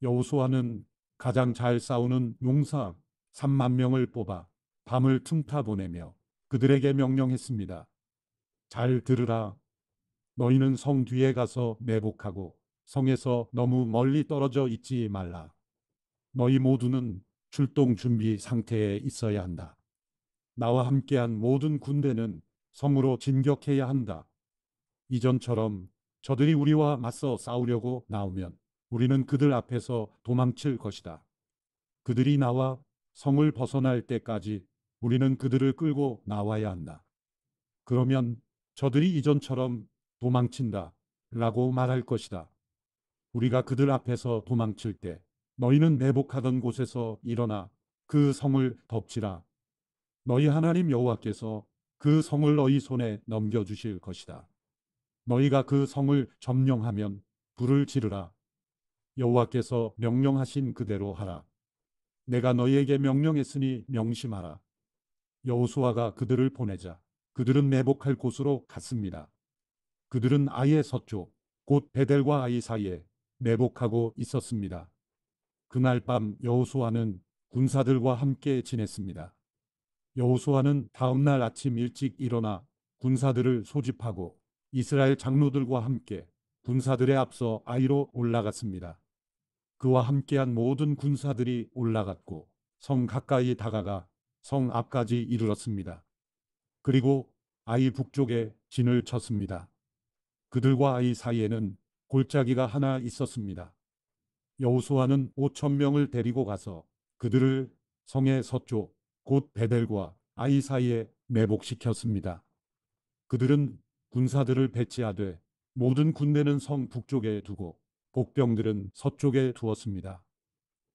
여호수아는 가장 잘 싸우는 용사 3만 명을 뽑아 밤을 틈타 보내며 그들에게 명령했습니다. 잘 들으라. 너희는 성 뒤에 가서 매복하고 성에서 너무 멀리 떨어져 있지 말라. 너희 모두는 출동 준비 상태에 있어야 한다. 나와 함께한 모든 군대는 성으로 진격해야 한다. 이전처럼 저들이 우리와 맞서 싸우려고 나오면 우리는 그들 앞에서 도망칠 것이다. 그들이 나와 성을 벗어날 때까지 우리는 그들을 끌고 나와야 한다. 그러면 저들이 이전처럼 도망친다 라고 말할 것이다. 우리가 그들 앞에서 도망칠 때 너희는 매복하던 곳에서 일어나 그 성을 덮치라. 너희 하나님 여호와께서 그 성을 너희 손에 넘겨주실 것이다. 너희가 그 성을 점령하면 불을 지르라. 여호와께서 명령하신 그대로 하라. 내가 너희에게 명령했으니 명심하라. 여호수아가 그들을 보내자 그들은 매복할 곳으로 갔습니다. 그들은 아이의 서쪽 곧 베델과 아이 사이에 매복하고 있었습니다. 그날 밤 여호수아는 군사들과 함께 지냈습니다. 여호수아는 다음날 아침 일찍 일어나 군사들을 소집하고 이스라엘 장로들과 함께 군사들에 앞서 아이로 올라갔습니다. 그와 함께한 모든 군사들이 올라갔고 성 가까이 다가가 성 앞까지 이르렀습니다. 그리고 아이 북쪽에 진을 쳤습니다. 그들과 아이 사이에는 골짜기가 하나 있었습니다. 여호수아는 5천 명을 데리고 가서 그들을 성의 서쪽 곧 베델과 아이 사이에 매복시켰습니다. 그들은 군사들을 배치하되 모든 군대는 성 북쪽에 두고 복병들은 서쪽에 두었습니다.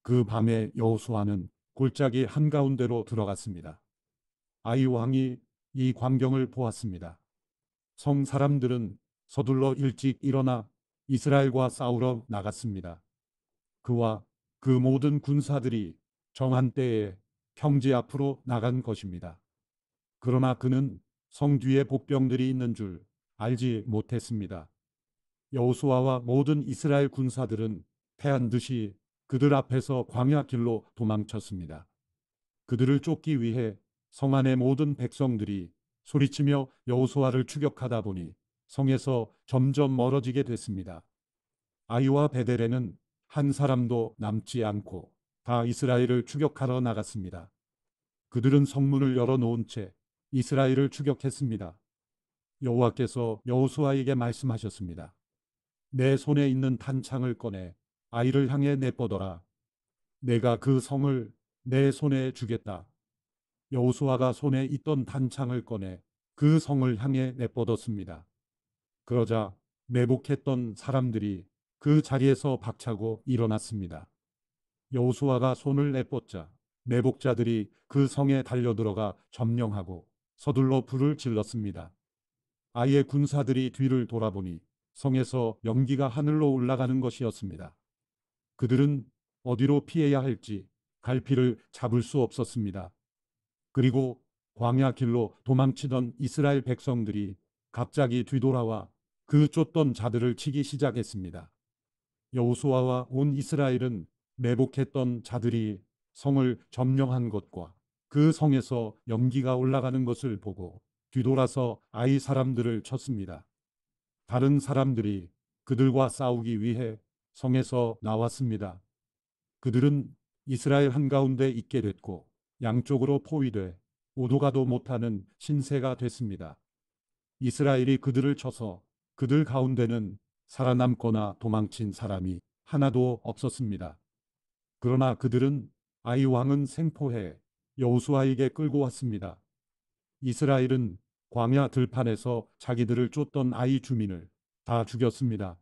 그 밤에 여호수아는 골짜기 한가운데로 들어갔습니다. 아이 왕이 이 광경을 보았습니다. 성 사람들은 서둘러 일찍 일어나 이스라엘과 싸우러 나갔습니다. 그와 그 모든 군사들이 정한 때에 평지 앞으로 나간 것입니다. 그러나 그는 성 뒤에 복병들이 있는 줄 알지 못했습니다. 여호수아와 모든 이스라엘 군사들은 패한 듯이 그들 앞에서 광야 길로 도망쳤습니다. 그들을 쫓기 위해 성 안의 모든 백성들이 소리치며 여호수아를 추격하다 보니 성에서 점점 멀어지게 됐습니다. 아이와 베델에는 한 사람도 남지 않고 다 이스라엘을 추격하러 나갔습니다. 그들은 성문을 열어놓은 채 이스라엘을 추격했습니다. 여호와께서 여호수아에게 말씀하셨습니다. 내 손에 있는 탄창을 꺼내 아이를 향해 내뻗어라. 내가 그 성을 내 손에 주겠다. 여호수아가 손에 있던 단창을 꺼내 그 성을 향해 내뻗었습니다. 그러자 매복했던 사람들이 그 자리에서 박차고 일어났습니다. 여호수아가 손을 내뻗자 매복자들이 그 성에 달려들어가 점령하고 서둘러 불을 질렀습니다. 아이의 군사들이 뒤를 돌아보니 성에서 연기가 하늘로 올라가는 것이었습니다. 그들은 어디로 피해야 할지 갈피를 잡을 수 없었습니다. 그리고 광야 길로 도망치던 이스라엘 백성들이 갑자기 뒤돌아와 그 쫓던 자들을 치기 시작했습니다. 여호수아와 온 이스라엘은 매복했던 자들이 성을 점령한 것과 그 성에서 연기가 올라가는 것을 보고 뒤돌아서 아이 사람들을 쳤습니다. 다른 사람들이 그들과 싸우기 위해 성에서 나왔습니다. 그들은 이스라엘 한가운데 있게 됐고 양쪽으로 포위돼 오도 가도 못하는 신세가 됐습니다. 이스라엘이 그들을 쳐서 그들 가운데는 살아남거나 도망친 사람이 하나도 없었습니다. 그러나 그들은 아이 왕은 생포해 여호수아에게 끌고 왔습니다. 이스라엘은 광야 들판에서 자기들을 쫓던 아이 주민을 다 죽였습니다.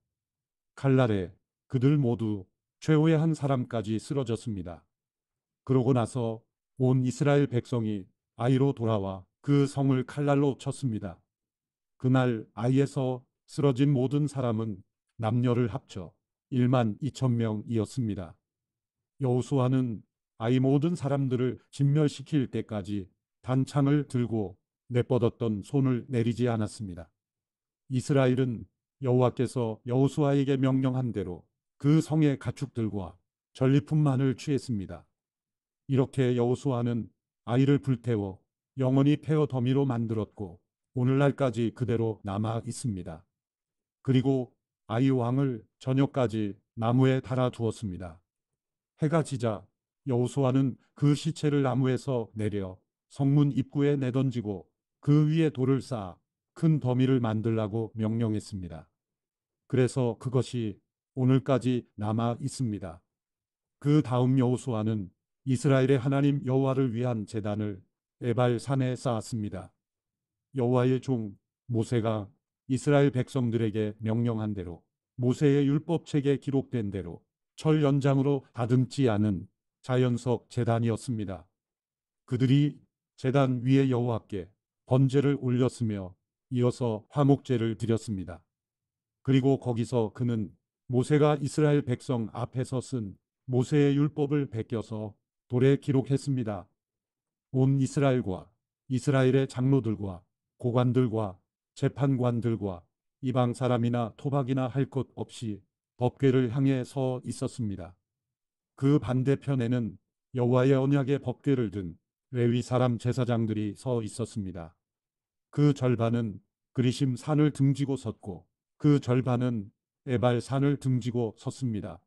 칼날에 그들 모두 최후의 한 사람까지 쓰러졌습니다. 그러고 나서 온 이스라엘 백성이 아이로 돌아와 그 성을 칼날로 쳤습니다. 그날 아이에서 쓰러진 모든 사람은 남녀를 합쳐 1만 2천 명이었습니다. 여호수아는 아이 모든 사람들을 진멸시킬 때까지 단창을 들고 내뻗었던 손을 내리지 않았습니다. 이스라엘은 여호와께서 여호수아에게 명령한 대로 그 성의 가축들과 전리품만을 취했습니다. 이렇게 여호수아는 아이를 불태워 영원히 폐허 더미로 만들었고 오늘날까지 그대로 남아 있습니다. 그리고 아이 왕을 저녁까지 나무에 달아 두었습니다. 해가 지자 여호수아는 그 시체를 나무에서 내려 성문 입구에 내던지고 그 위에 돌을 쌓아 큰 더미를 만들라고 명령했습니다. 그래서 그것이 오늘까지 남아 있습니다. 그 다음 여호수아는 이스라엘의 하나님 여호와를 위한 제단을 에발 산에 쌓았습니다. 여호와의 종 모세가 이스라엘 백성들에게 명령한 대로 모세의 율법책에 기록된 대로 철 연장으로 다듬지 않은 자연석 제단이었습니다. 그들이 제단 위에 여호와께 번제를 올렸으며 이어서 화목제를 드렸습니다. 그리고 거기서 그는 모세가 이스라엘 백성 앞에서 쓴 모세의 율법을 베껴서 돌에 기록했습니다. 온 이스라엘과 이스라엘의 장로들과 고관들과 재판관들과 이방 사람이나 토박이나 할 것 없이 법궤를 향해 서 있었습니다. 그 반대편에는 여호와의 언약의 법궤를 든 레위 사람 제사장들이 서 있었습니다. 그 절반은 그리심 산을 등지고 섰고 그 절반은 에발 산을 등지고 섰습니다.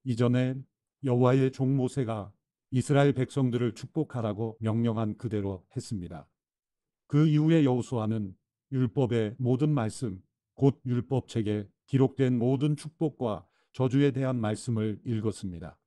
이전에 여호와의 종 모세가 이스라엘 백성들을 축복하라고 명령한 그대로 했습니다. 그 이후에 여호수아는 율법의 모든 말씀, 곧 율법책에 기록된 모든 축복과 저주에 대한 말씀을 읽었습니다.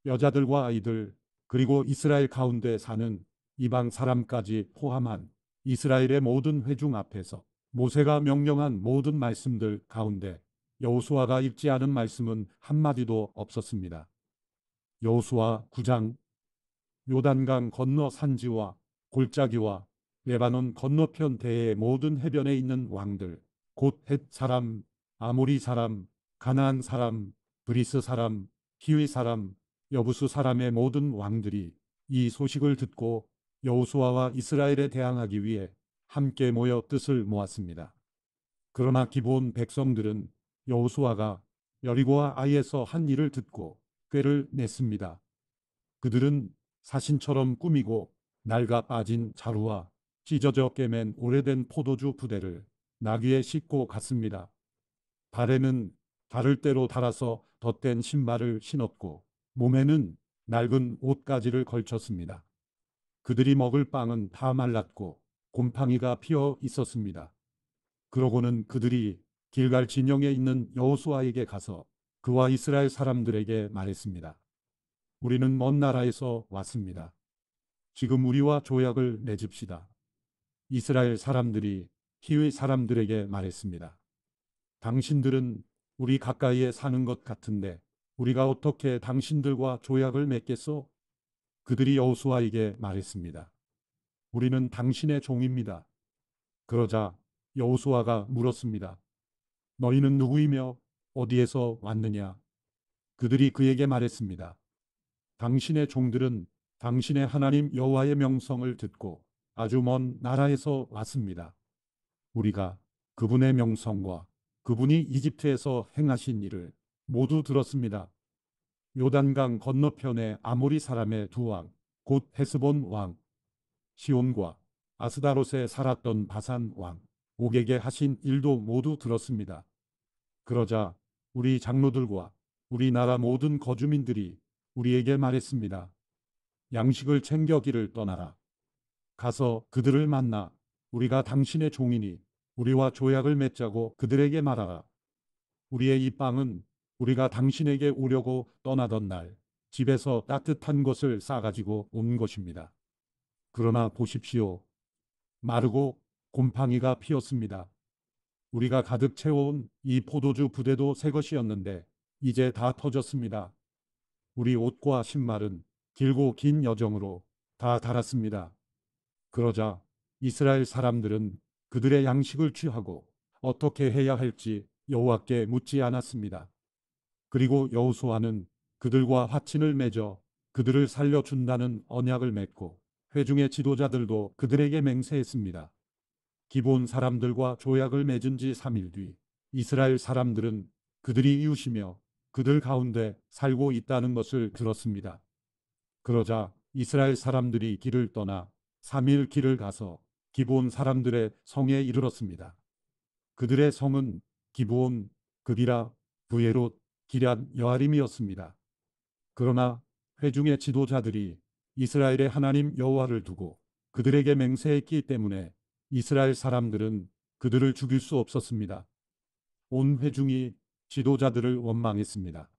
여자들과 아이들, 그리고 이스라엘 가운데 사는 이방 사람까지 포함한 이스라엘의 모든 회중 앞에서 모세가 명령한 모든 말씀들 가운데 여호수아가 읽지 않은 말씀은 한마디도 없었습니다. 여호수아 9장. 요단강 건너 산지와 골짜기와 레바논 건너편 대의 모든 해변에 있는 왕들, 곧 헷 사람, 아모리 사람, 가나안 사람, 브리스 사람, 히위 사람, 여부수 사람의 모든 왕들이 이 소식을 듣고 여호수아와 이스라엘에 대항하기 위해 함께 모여 뜻을 모았습니다. 그러나 기브온 백성들은 여호수아가 여리고와 아이에서 한 일을 듣고 꾀를 냈습니다. 그들은 사신처럼 꾸미고 낡아 빠진 자루와 찢어져 깨맨 오래된 포도주 부대를 나귀에 싣고 갔습니다. 발에는 다를 대로 달아서 덧댄 신발을 신었고 몸에는 낡은 옷가지를 걸쳤습니다. 그들이 먹을 빵은 다 말랐고 곰팡이가 피어 있었습니다. 그러고는 그들이 길갈 진영에 있는 여호수아에게 가서 그와 이스라엘 사람들에게 말했습니다. 우리는 먼 나라에서 왔습니다. 지금 우리와 조약을 맺읍시다. 이스라엘 사람들이 히위 사람들에게 말했습니다. 당신들은 우리 가까이에 사는 것 같은데 우리가 어떻게 당신들과 조약을 맺겠소? 그들이 여호수아에게 말했습니다. 우리는 당신의 종입니다. 그러자 여호수아가 물었습니다. 너희는 누구이며 어디에서 왔느냐? 그들이 그에게 말했습니다. 당신의 종들은 당신의 하나님 여호와의 명성을 듣고 아주 먼 나라에서 왔습니다. 우리가 그분의 명성과 그분이 이집트에서 행하신 일을 모두 들었습니다. 요단강 건너편의 아모리 사람의 두 왕, 곧 헤스본 왕, 시온과 아스다롯에 살았던 바산 왕, 옥에게 하신 일도 모두 들었습니다. 그러자 우리 장로들과 우리나라 모든 거주민들이 우리에게 말했습니다. 양식을 챙겨 길을 떠나라. 가서 그들을 만나 우리가 당신의 종이니 우리와 조약을 맺자고 그들에게 말하라. 우리의 이 빵은 우리가 당신에게 오려고 떠나던 날 집에서 따뜻한 것을 싸가지고 온 것입니다. 그러나 보십시오. 마르고 곰팡이가 피었습니다. 우리가 가득 채워온 이 포도주 부대도 새 것이었는데 이제 다 터졌습니다. 우리 옷과 신발은 길고 긴 여정으로 다 닳았습니다. 그러자 이스라엘 사람들은 그들의 양식을 취하고 어떻게 해야 할지 여호와께 묻지 않았습니다. 그리고 여호수아는 그들과 화친을 맺어 그들을 살려준다는 언약을 맺고 회중의 지도자들도 그들에게 맹세했습니다. 기브온 사람들과 조약을 맺은 지 3일 뒤 이스라엘 사람들은 그들이 이웃이며 그들 가운데 살고 있다는 것을 들었습니다. 그러자 이스라엘 사람들이 길을 떠나 3일 길을 가서 기브온 사람들의 성에 이르렀습니다. 그들의 성은 기브온, 그비라, 부에롯, 기럇 여아림이었습니다. 그러나 회중의 지도자들이 이스라엘의 하나님 여호와를 두고 그들에게 맹세했기 때문에 이스라엘 사람들은 그들을 죽일 수 없었습니다. 온 회중이 지도자들을 원망했습니다.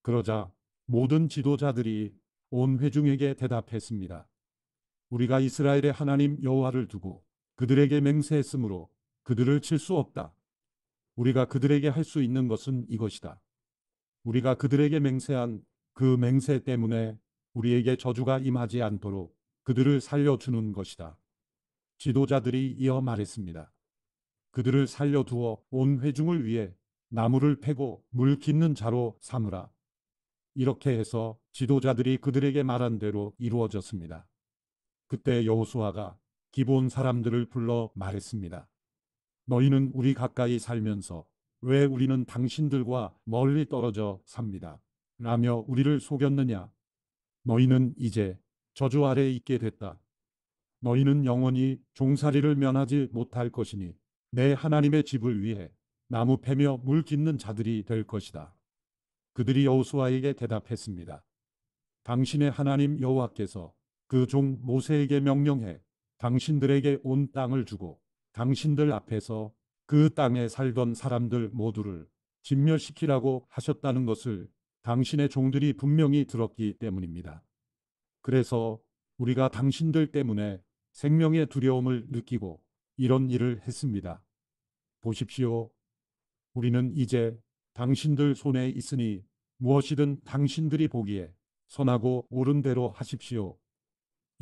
그러자 모든 지도자들이 온 회중에게 대답했습니다. 우리가 이스라엘의 하나님 여호와를 두고 그들에게 맹세했으므로 그들을 칠 수 없다. 우리가 그들에게 할 수 있는 것은 이것이다. 우리가 그들에게 맹세한 그 맹세 때문에 우리에게 저주가 임하지 않도록 그들을 살려주는 것이다. 지도자들이 이어 말했습니다. 그들을 살려두어 온 회중을 위해 나무를 패고 물 깃는 자로 삼으라. 이렇게 해서 지도자들이 그들에게 말한 대로 이루어졌습니다. 그때 여호수아가 기브온 사람들을 불러 말했습니다. 너희는 우리 가까이 살면서 왜 우리는 당신들과 멀리 떨어져 삽니다. 라며 우리를 속였느냐. 너희는 이제 저주 아래에 있게 됐다. 너희는 영원히 종살이를 면하지 못할 것이니 내 하나님의 집을 위해 나무 패며 물 깃는 자들이 될 것이다. 그들이 여호수아에게 대답했습니다. 당신의 하나님 여호와께서 그 종 모세에게 명령해 당신들에게 온 땅을 주고 당신들 앞에서 그 땅에 살던 사람들 모두를 진멸시키라고 하셨다는 것을 당신의 종들이 분명히 들었기 때문입니다. 그래서 우리가 당신들 때문에 생명의 두려움을 느끼고 이런 일을 했습니다. 보십시오. 우리는 이제 당신들 손에 있으니 무엇이든 당신들이 보기에 선하고 옳은 대로 하십시오.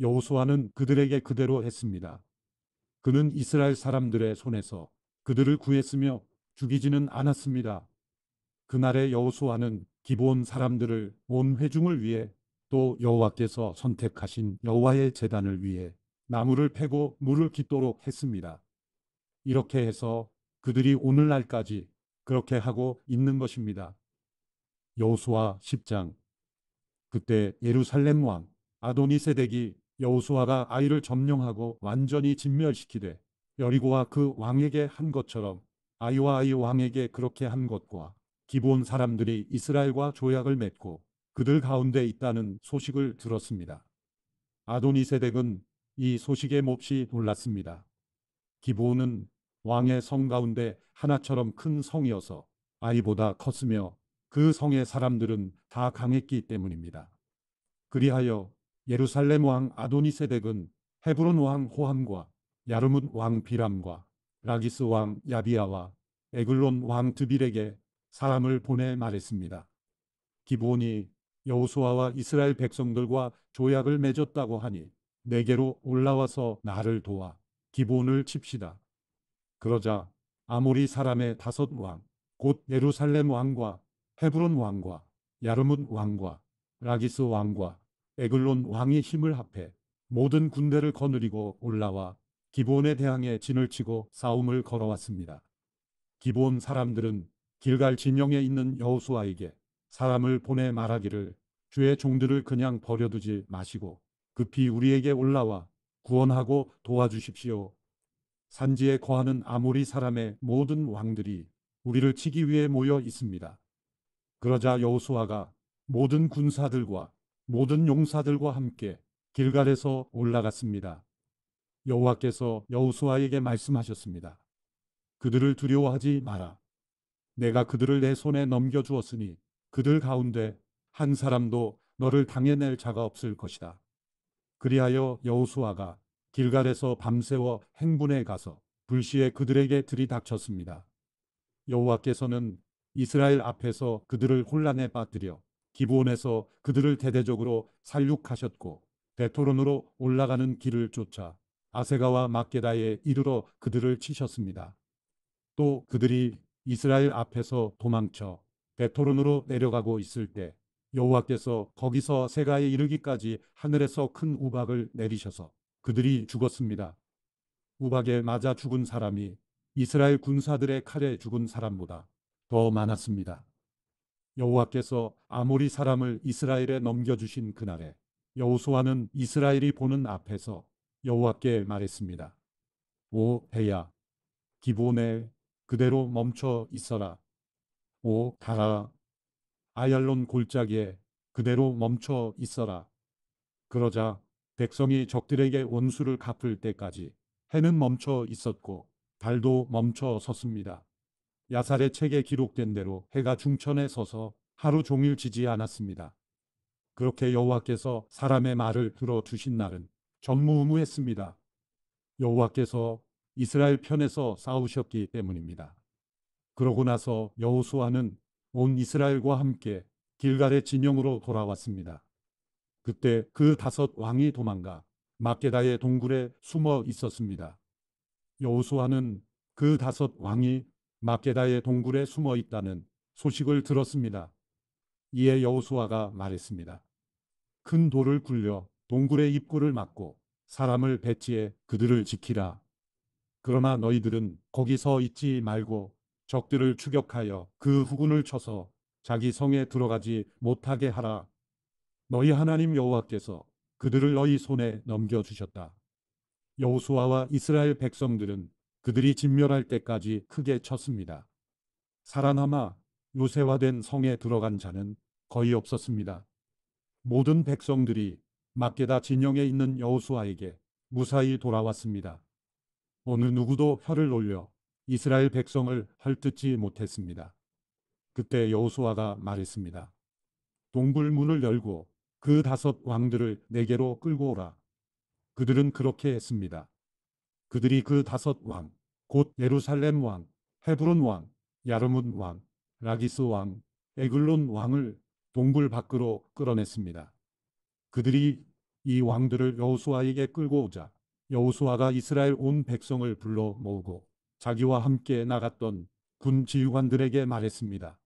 여호수아는 그들에게 그대로 했습니다. 그는 이스라엘 사람들의 손에서 그들을 구했으며 죽이지는 않았습니다. 그날의 여호수아는 기브온 사람들을 온 회중을 위해 또 여호와께서 선택하신 여호와의 제단을 위해 나무를 패고 물을 깃도록 했습니다. 이렇게 해서 그들이 오늘날까지 그렇게 하고 있는 것입니다. 여호수아 10장. 그때 예루살렘 왕 아도니세덱이 여호수아가 아이를 점령하고 완전히 진멸시키되 여리고와 그 왕에게 한 것처럼 아이와 아이 왕에게 그렇게 한 것과 기브온 사람들이 이스라엘과 조약을 맺고 그들 가운데 있다는 소식을 들었습니다. 아도니세덱은 이 소식에 몹시 놀랐습니다. 기브온은 왕의 성 가운데 하나처럼 큰 성이어서 아이보다 컸으며 그 성의 사람들은 다 강했기 때문입니다. 그리하여 예루살렘 왕 아도니세덱은 헤브론 왕 호함과 야르뭇 왕 비람과 라기스 왕 야비아와 에글론 왕 드빌에게 사람을 보내 말했습니다. 기브온이 여호수아와 이스라엘 백성들과 조약을 맺었다고 하니 내게로 올라와서 나를 도와 기브온을 칩시다. 그러자 아모리 사람의 5왕, 곧 예루살렘 왕과 헤브론 왕과 야르뭇 왕과 라기스 왕과 에글론 왕이 힘을 합해 모든 군대를 거느리고 올라와 기브온에 대항해 진을 치고 싸움을 걸어왔습니다. 기브온 사람들은 길갈 진영에 있는 여호수아에게 사람을 보내 말하기를 주의 종들을 그냥 버려두지 마시고 급히 우리에게 올라와 구원하고 도와주십시오. 산지에 거하는 아모리 사람의 모든 왕들이 우리를 치기 위해 모여 있습니다. 그러자 여호수아가 모든 군사들과 모든 용사들과 함께 길갈에서 올라갔습니다. 여호와께서 여호수아에게 말씀하셨습니다. 그들을 두려워하지 마라. 내가 그들을 내 손에 넘겨주었으니 그들 가운데 한 사람도 너를 당해낼 자가 없을 것이다. 그리하여 여호수아가 길갈에서 밤새워 행분에 가서 불시에 그들에게 들이닥쳤습니다. 여호와께서는 이스라엘 앞에서 그들을 혼란에 빠뜨려 기브온에서 그들을 대대적으로 살육하셨고 베토론으로 올라가는 길을 쫓아 아세가와 막게다에 이르러 그들을 치셨습니다. 또 그들이 이스라엘 앞에서 도망쳐 베토론으로 내려가고 있을 때 여호와께서 거기서 세가에 이르기까지 하늘에서 큰 우박을 내리셔서 그들이 죽었습니다. 우박에 맞아 죽은 사람이 이스라엘 군사들의 칼에 죽은 사람보다 더 많았습니다. 여호와께서 아모리 사람을 이스라엘에 넘겨주신 그날에 여호수아는 이스라엘이 보는 앞에서 여호와께 말했습니다. 오 배야, 기브온에 그대로 멈춰 있어라. 오 가라, 아얄론 골짜기에 그대로 멈춰 있어라. 그러자 백성이 적들에게 원수를 갚을 때까지 해는 멈춰 있었고 달도 멈춰 섰습니다. 야살의 책에 기록된 대로 해가 중천에 서서 하루 종일 지지 않았습니다. 그렇게 여호와께서 사람의 말을 들어주신 날은 전무후무했습니다. 여호와께서 이스라엘 편에서 싸우셨기 때문입니다. 그러고 나서 여호수아는 온 이스라엘과 함께 길갈의 진영으로 돌아왔습니다. 그때 그 5왕이 도망가 막게다의 동굴에 숨어 있었습니다. 여호수아는 그 5왕이 막게다의 동굴에 숨어 있다는 소식을 들었습니다. 이에 여호수아가 말했습니다. 큰 돌을 굴려 동굴의 입구를 막고 사람을 배치해 그들을 지키라. 그러나 너희들은 거기서 있지 말고 적들을 추격하여 그 후군을 쳐서 자기 성에 들어가지 못하게 하라. 너희 하나님 여호와께서 그들을 너희 손에 넘겨주셨다. 여호수아와 이스라엘 백성들은 그들이 진멸할 때까지 크게 쳤습니다. 살아남아 요새화된 성에 들어간 자는 거의 없었습니다. 모든 백성들이 막게다 진영에 있는 여호수아에게 무사히 돌아왔습니다. 어느 누구도 혀를 올려 이스라엘 백성을 헐뜯지 못했습니다. 그때 여호수아가 말했습니다. 동굴 문을 열고 그 5왕들을 내게로 끌고 오라. 그들은 그렇게 했습니다. 그들이 그 5왕, 곧 예루살렘 왕, 헤브론 왕, 야르문 왕, 라기스 왕, 에글론 왕을 동굴 밖으로 끌어냈습니다. 그들이 이 왕들을 여호수아에게 끌고 오자 여호수아가 이스라엘 온 백성을 불러 모으고 자기와 함께 나갔던 군 지휘관들에게 말했습니다.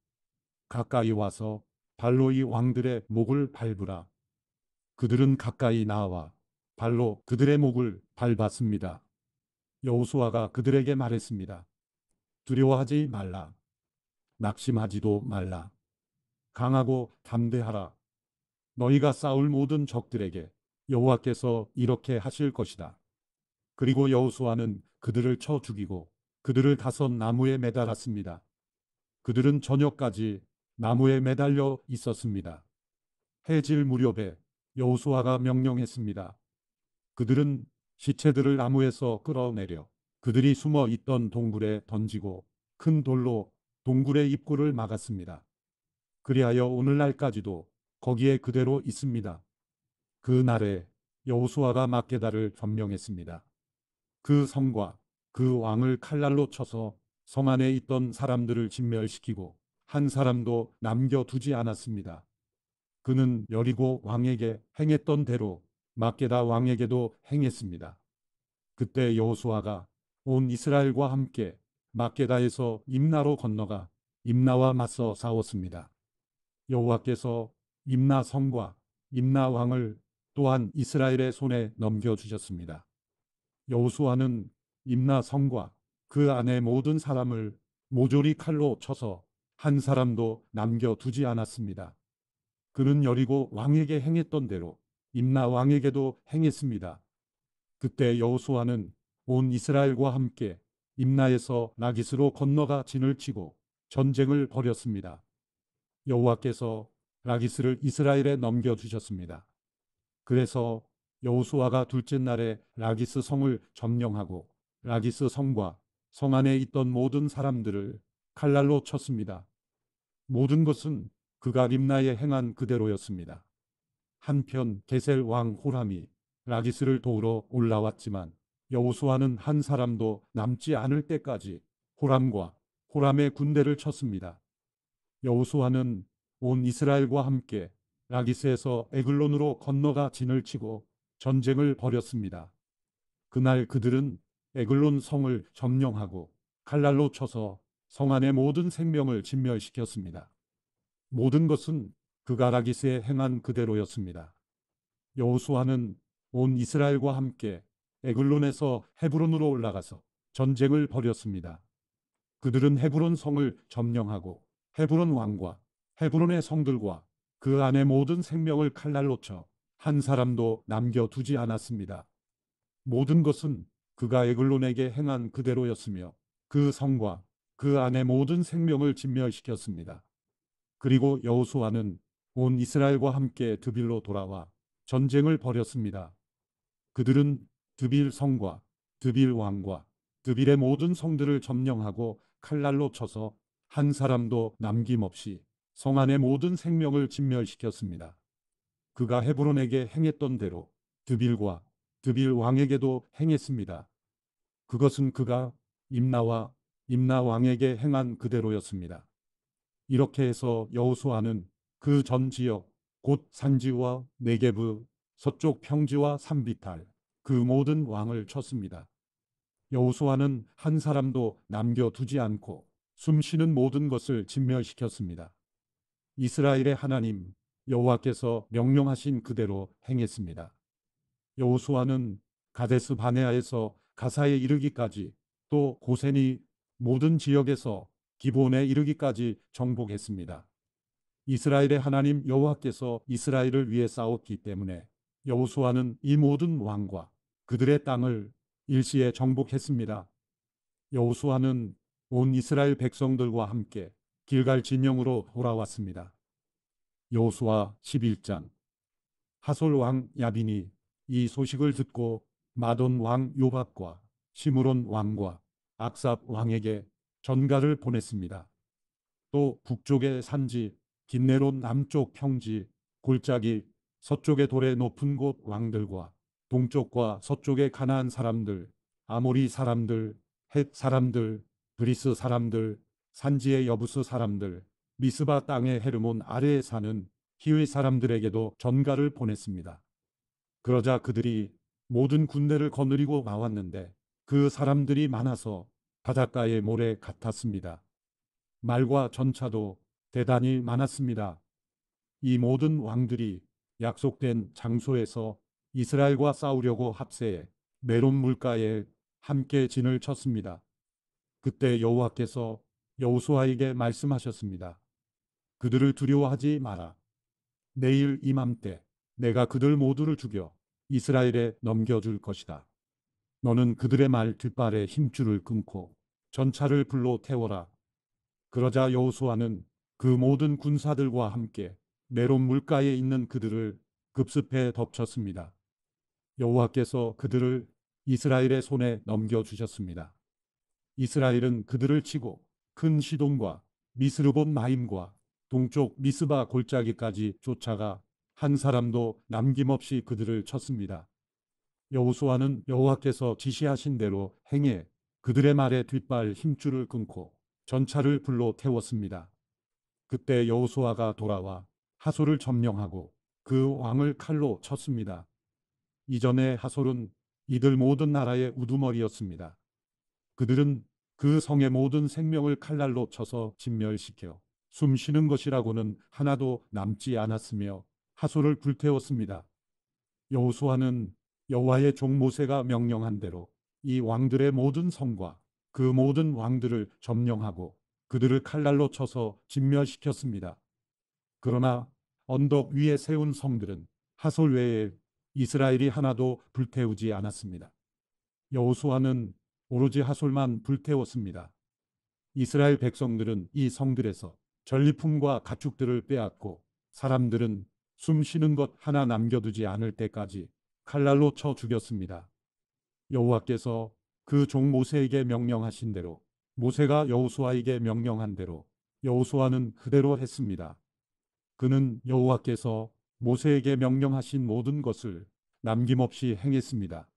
가까이 와서 발로 이 왕들의 목을 밟으라. 그들은 가까이 나와 발로 그들의 목을 밟았습니다. 여호수아가 그들에게 말했습니다. 두려워하지 말라. 낙심하지도 말라. 강하고 담대하라. 너희가 싸울 모든 적들에게 여호와께서 이렇게 하실 것이다. 그리고 여호수아는 그들을 쳐 죽이고 그들을 다섯 나무에 매달았습니다. 그들은 저녁까지 나무에 매달려 있었습니다. 해질 무렵에 여호수아가 명령했습니다. 그들은 시체들을 나무에서 끌어내려 그들이 숨어 있던 동굴에 던지고 큰 돌로 동굴의 입구를 막았습니다. 그리하여 오늘날까지도 거기에 그대로 있습니다. 그 날에 여호수아가 막게다를 점령했습니다. 그 성과 그 왕을 칼날로 쳐서 성 안에 있던 사람들을 진멸시키고 한 사람도 남겨두지 않았습니다. 그는 여리고 왕에게 행했던 대로 막게다 왕에게도 행했습니다. 그때 여호수아가 온 이스라엘과 함께 막게다에서 임나로 건너가 임나와 맞서 싸웠습니다. 여호와께서 임나 성과 임나 왕을 또한 이스라엘의 손에 넘겨주셨습니다. 여호수아는 임나 성과 그 안에 모든 사람을 모조리 칼로 쳐서 한 사람도 남겨두지 않았습니다. 그는 여리고 왕에게 행했던 대로 임나 왕에게도 행했습니다. 그때 여호수아는 온 이스라엘과 함께 임나에서 라기스로 건너가 진을 치고 전쟁을 벌였습니다. 여호와께서 라기스를 이스라엘에 넘겨주셨습니다. 그래서 여호수아가 둘째 날에 라기스 성을 점령하고 라기스 성과 성 안에 있던 모든 사람들을 칼날로 쳤습니다. 모든 것은 그가 림나에 행한 그대로였습니다. 한편 게셀 왕 호람이 라기스를 도우러 올라왔지만 여호수아는 한 사람도 남지 않을 때까지 호람과 호람의 군대를 쳤습니다. 여호수아는 온 이스라엘과 함께 라기스에서 에글론으로 건너가 진을 치고 전쟁을 벌였습니다. 그날 그들은 에글론 성을 점령하고 칼날로 쳐서 성 안의 모든 생명을 진멸시켰습니다. 모든 것은 그가 라기스에 행한 그대로였습니다. 여호수아는 온 이스라엘과 함께 에글론에서 헤브론으로 올라가서 전쟁을 벌였습니다. 그들은 헤브론 성을 점령하고 헤브론 왕과 헤브론의 성들과 그 안의 모든 생명을 칼날로 쳐 한 사람도 남겨두지 않았습니다. 모든 것은 그가 에글론에게 행한 그대로였으며 그 성과 그 안의 모든 생명을 진멸시켰습니다. 그리고 여호수아는 온 이스라엘과 함께 드빌로 돌아와 전쟁을 벌였습니다. 그들은 드빌 성과 드빌 왕과 드빌의 모든 성들을 점령하고 칼날로 쳐서 한 사람도 남김없이 성 안의 모든 생명을 진멸시켰습니다. 그가 헤브론에게 행했던 대로 드빌과 드빌 왕에게도 행했습니다. 그것은 그가 임나와 임나 왕에게 행한 그대로였습니다. 이렇게 해서 여호수아는 그 전 지역 곧 산지와 네게브 서쪽 평지와 산비탈 그 모든 왕을 쳤습니다. 여호수아는 한 사람도 남겨두지 않고 숨쉬는 모든 것을 진멸시켰습니다. 이스라엘의 하나님 여호와께서 명령하신 그대로 행했습니다. 여호수아는 가데스 바네아에서 가사에 이르기까지 또 고센이 모든 지역에서 기브온에 이르기까지 정복했습니다. 이스라엘의 하나님 여호와께서 이스라엘을 위해 싸웠기 때문에 여호수아는 이 모든 왕과 그들의 땅을 일시에 정복했습니다. 여호수아는 온 이스라엘 백성들과 함께 길갈 진영으로 돌아왔습니다. 여호수아 11장. 하솔 왕 야빈이 이 소식을 듣고 마돈 왕 요밥과 시므론 왕과 악삽 왕에게 전가를 보냈습니다. 또 북쪽의 산지 긴네롯 남쪽 평지 골짜기 서쪽의 돌의 높은 곳 왕들과 동쪽과 서쪽의 가나안 사람들 아모리 사람들 헷 사람들 브리스 사람들 산지의 여부스 사람들 미스바 땅의 헤르몬 아래에 사는 히위 사람들에게도 전가를 보냈습니다. 그러자 그들이 모든 군대를 거느리고 나왔는데 그 사람들이 많아서 바닷가의 모래 같았습니다. 말과 전차도 대단히 많았습니다. 이 모든 왕들이 약속된 장소에서 이스라엘과 싸우려고 합세해 메론 물가에 함께 진을 쳤습니다. 그때 여호와께서 여호수아에게 말씀하셨습니다. 그들을 두려워하지 마라. 내일 이맘때 내가 그들 모두를 죽여 이스라엘에 넘겨줄 것이다. 너는 그들의 말 뒷발에 힘줄을 끊고 전차를 불로 태워라. 그러자 여호수아는 그 모든 군사들과 함께 메론 물가에 있는 그들을 급습해 덮쳤습니다. 여호와께서 그들을 이스라엘의 손에 넘겨주셨습니다. 이스라엘은 그들을 치고 큰 시돈과 미스르본 마임과 동쪽 미스바 골짜기까지 쫓아가 한 사람도 남김없이 그들을 쳤습니다. 여호수아는 여호와께서 지시하신 대로 행해 그들의 말에 뒷발 힘줄을 끊고 전차를 불로 태웠습니다. 그때 여호수아가 돌아와 하솔을 점령하고 그 왕을 칼로 쳤습니다. 이전에 하솔은 이들 모든 나라의 우두머리였습니다. 그들은 그 성의 모든 생명을 칼날로 쳐서 진멸시켜 숨 쉬는 것이라고는 하나도 남지 않았으며 하솔을 불태웠습니다. 여호수아는 여호와의 종 모세가 명령한 대로 이 왕들의 모든 성과 그 모든 왕들을 점령하고 그들을 칼날로 쳐서 진멸시켰습니다. 그러나 언덕 위에 세운 성들은 하솔 외에 이스라엘이 하나도 불태우지 않았습니다. 여호수아는 오로지 하솔만 불태웠습니다. 이스라엘 백성들은 이 성들에서 전리품과 가축들을 빼앗고 사람들은 숨 쉬는 것 하나 남겨두지 않을 때까지 칼날로 쳐 죽였습니다. 여호와께서 그 종 모세에게 명령하신 대로 모세가 여호수아에게 명령한 대로 여호수아는 그대로 했습니다. 그는 여호와께서 모세에게 명령하신 모든 것을 남김없이 행했습니다.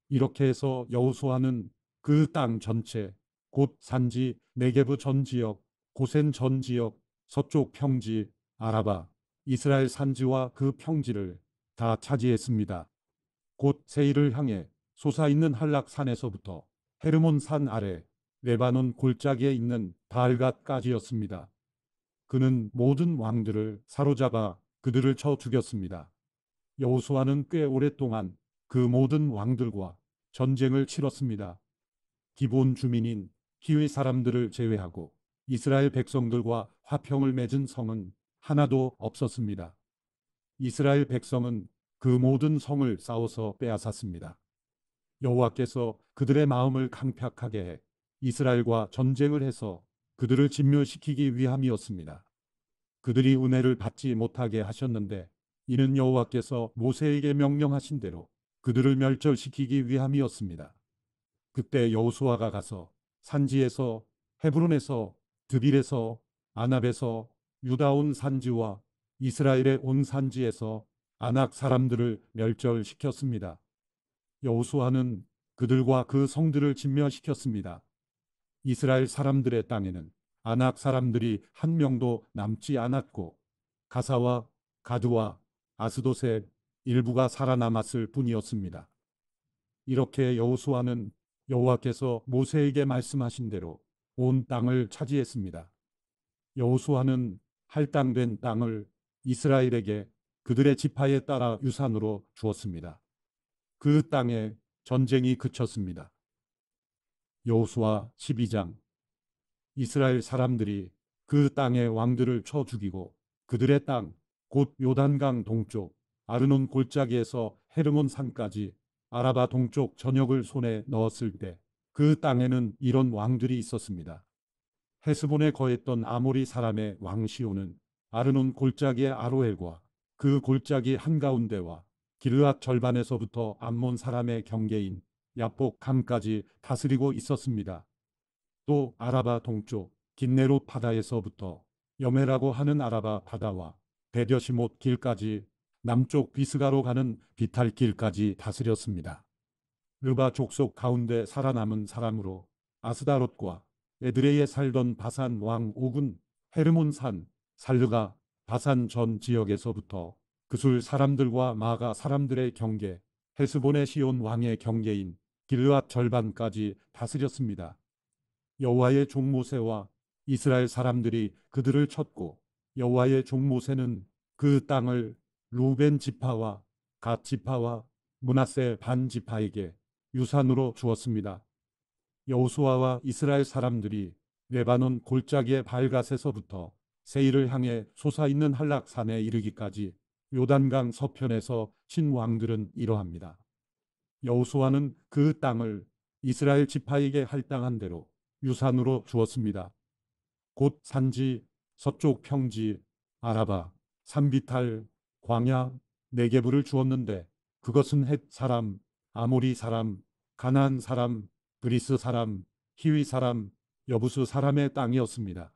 이렇게 해서 여호수아는 그 땅 전체, 곧 산지, 네게브 전 지역, 고센 전 지역, 서쪽 평지, 아라바, 이스라엘 산지와 그 평지를 다 차지했습니다. 곧 세일을 향해 솟아있는 한락산에서부터 헤르몬 산 아래 레바논 골짜기에 있는 바알갓까지였습니다. 그는 모든 왕들을 사로잡아 그들을 쳐 죽였습니다. 여호수아는 꽤 오랫동안 그 모든 왕들과 전쟁을 치렀습니다. 기본 주민인 히위 사람들을 제외하고 이스라엘 백성들과 화평을 맺은 성은 하나도 없었습니다. 이스라엘 백성은 그 모든 성을 싸워서 빼앗았습니다. 여호와께서 그들의 마음을 강팍하게 해 이스라엘과 전쟁을 해서 그들을 진멸시키기 위함이었습니다. 그들이 은혜를 받지 못하게 하셨는데 이는 여호와께서 모세에게 명령하신 대로 그들을 멸절시키기 위함이었습니다. 그때 여호수아가 가서 산지에서 헤브론에서 드빌에서 아납에서 유다 온 산지와 이스라엘의 온 산지에서 아낙 사람들을 멸절시켰습니다. 여호수아는 그들과 그 성들을 진멸시켰습니다. 이스라엘 사람들의 땅에는 아낙 사람들이 한 명도 남지 않았고 가사와 가드와 아스돗의 일부가 살아남았을 뿐이었습니다. 이렇게 여호수아는 여호와께서 모세에게 말씀하신 대로 온 땅을 차지했습니다. 여호수아는 할당된 땅을 이스라엘에게 그들의 지파에 따라 유산으로 주었습니다. 그 땅에 전쟁이 그쳤습니다. 여호수아 12장. 이스라엘 사람들이 그 땅의 왕들을 쳐 죽이고 그들의 땅, 곧 요단강 동쪽 아르논 골짜기에서 헤르몬 산까지 아라바 동쪽 전역을 손에 넣었을 때 그 땅에는 이런 왕들이 있었습니다. 헤스본에 거했던 아모리 사람의 왕 시온은 아르논 골짜기의 아로엘과 그 골짜기 한가운데와 길르앗 절반에서부터 암몬 사람의 경계인 야복 강까지 다스리고 있었습니다. 또 아라바 동쪽 긴네롯 바다에서부터 여메라고 하는 아라바 바다와 베뎌시못 길까지 남쪽 비스가로 가는 비탈 길까지 다스렸습니다. 르바 족속 가운데 살아남은 사람으로 아스다롯과 에드레이에 살던 바산 왕 옥은 헤르몬산 살르가 바산 전 지역에서부터 그술 사람들과 마가 사람들의 경계 헤스본의 시온 왕의 경계인 길르앗 절반까지 다스렸습니다. 여호와의 종 모세와 이스라엘 사람들이 그들을 쳤고 여호와의 종 모세는 그 땅을 루벤 지파와 갓 지파와 므낫세 반 지파에게 유산으로 주었습니다. 여호수아와 이스라엘 사람들이 레바논 골짜기의 발갓에서부터 세일을 향해 솟아있는 한락산에 이르기까지 요단강 서편에서 친 왕들은 이러합니다. 여호수아는 그 땅을 이스라엘 지파에게 할당한 대로 유산으로 주었습니다. 곧 산지, 서쪽 평지, 아라바, 산비탈, 광야, 네게브를 주었는데 그것은 헷 사람, 아모리 사람, 가나안 사람, 그리스 사람, 히위 사람, 여부스 사람의 땅이었습니다.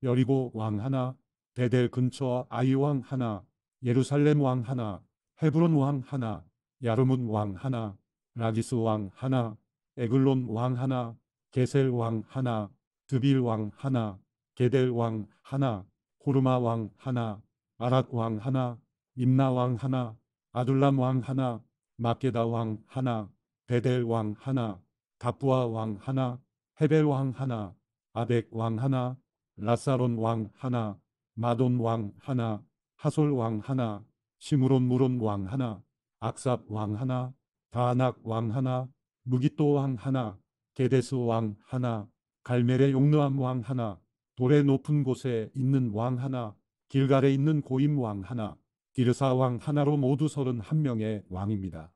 여리고 왕 하나, 베델 근처 아이 왕 하나, 예루살렘 왕 하나, 헤브론 왕 하나, 야르문 왕 하나, 라기스 왕 하나, 에글론 왕 하나, 게셀 왕 하나, 드빌 왕 하나, 게델 왕 하나, 호르마 왕 하나, 아랏 왕 하나, 임나 왕 하나, 아둘람 왕 하나, 마게다 왕 하나, 베델 왕 하나, 다부아 왕 하나, 헤벨 왕 하나, 아벡 왕 하나, 라사론 왕 하나, 마돈 왕 하나, 하솔 왕 하나, 시므론 무론 왕 하나, 악삽 왕 하나, 다낙 왕 하나, 무기또 왕 하나, 게데스 왕 하나, 갈멜의 용르암 왕 하나, 돌의 높은 곳에 있는 왕 하나, 길갈에 있는 고임 왕 하나, 디르사 왕 하나로 모두 31명의 왕입니다.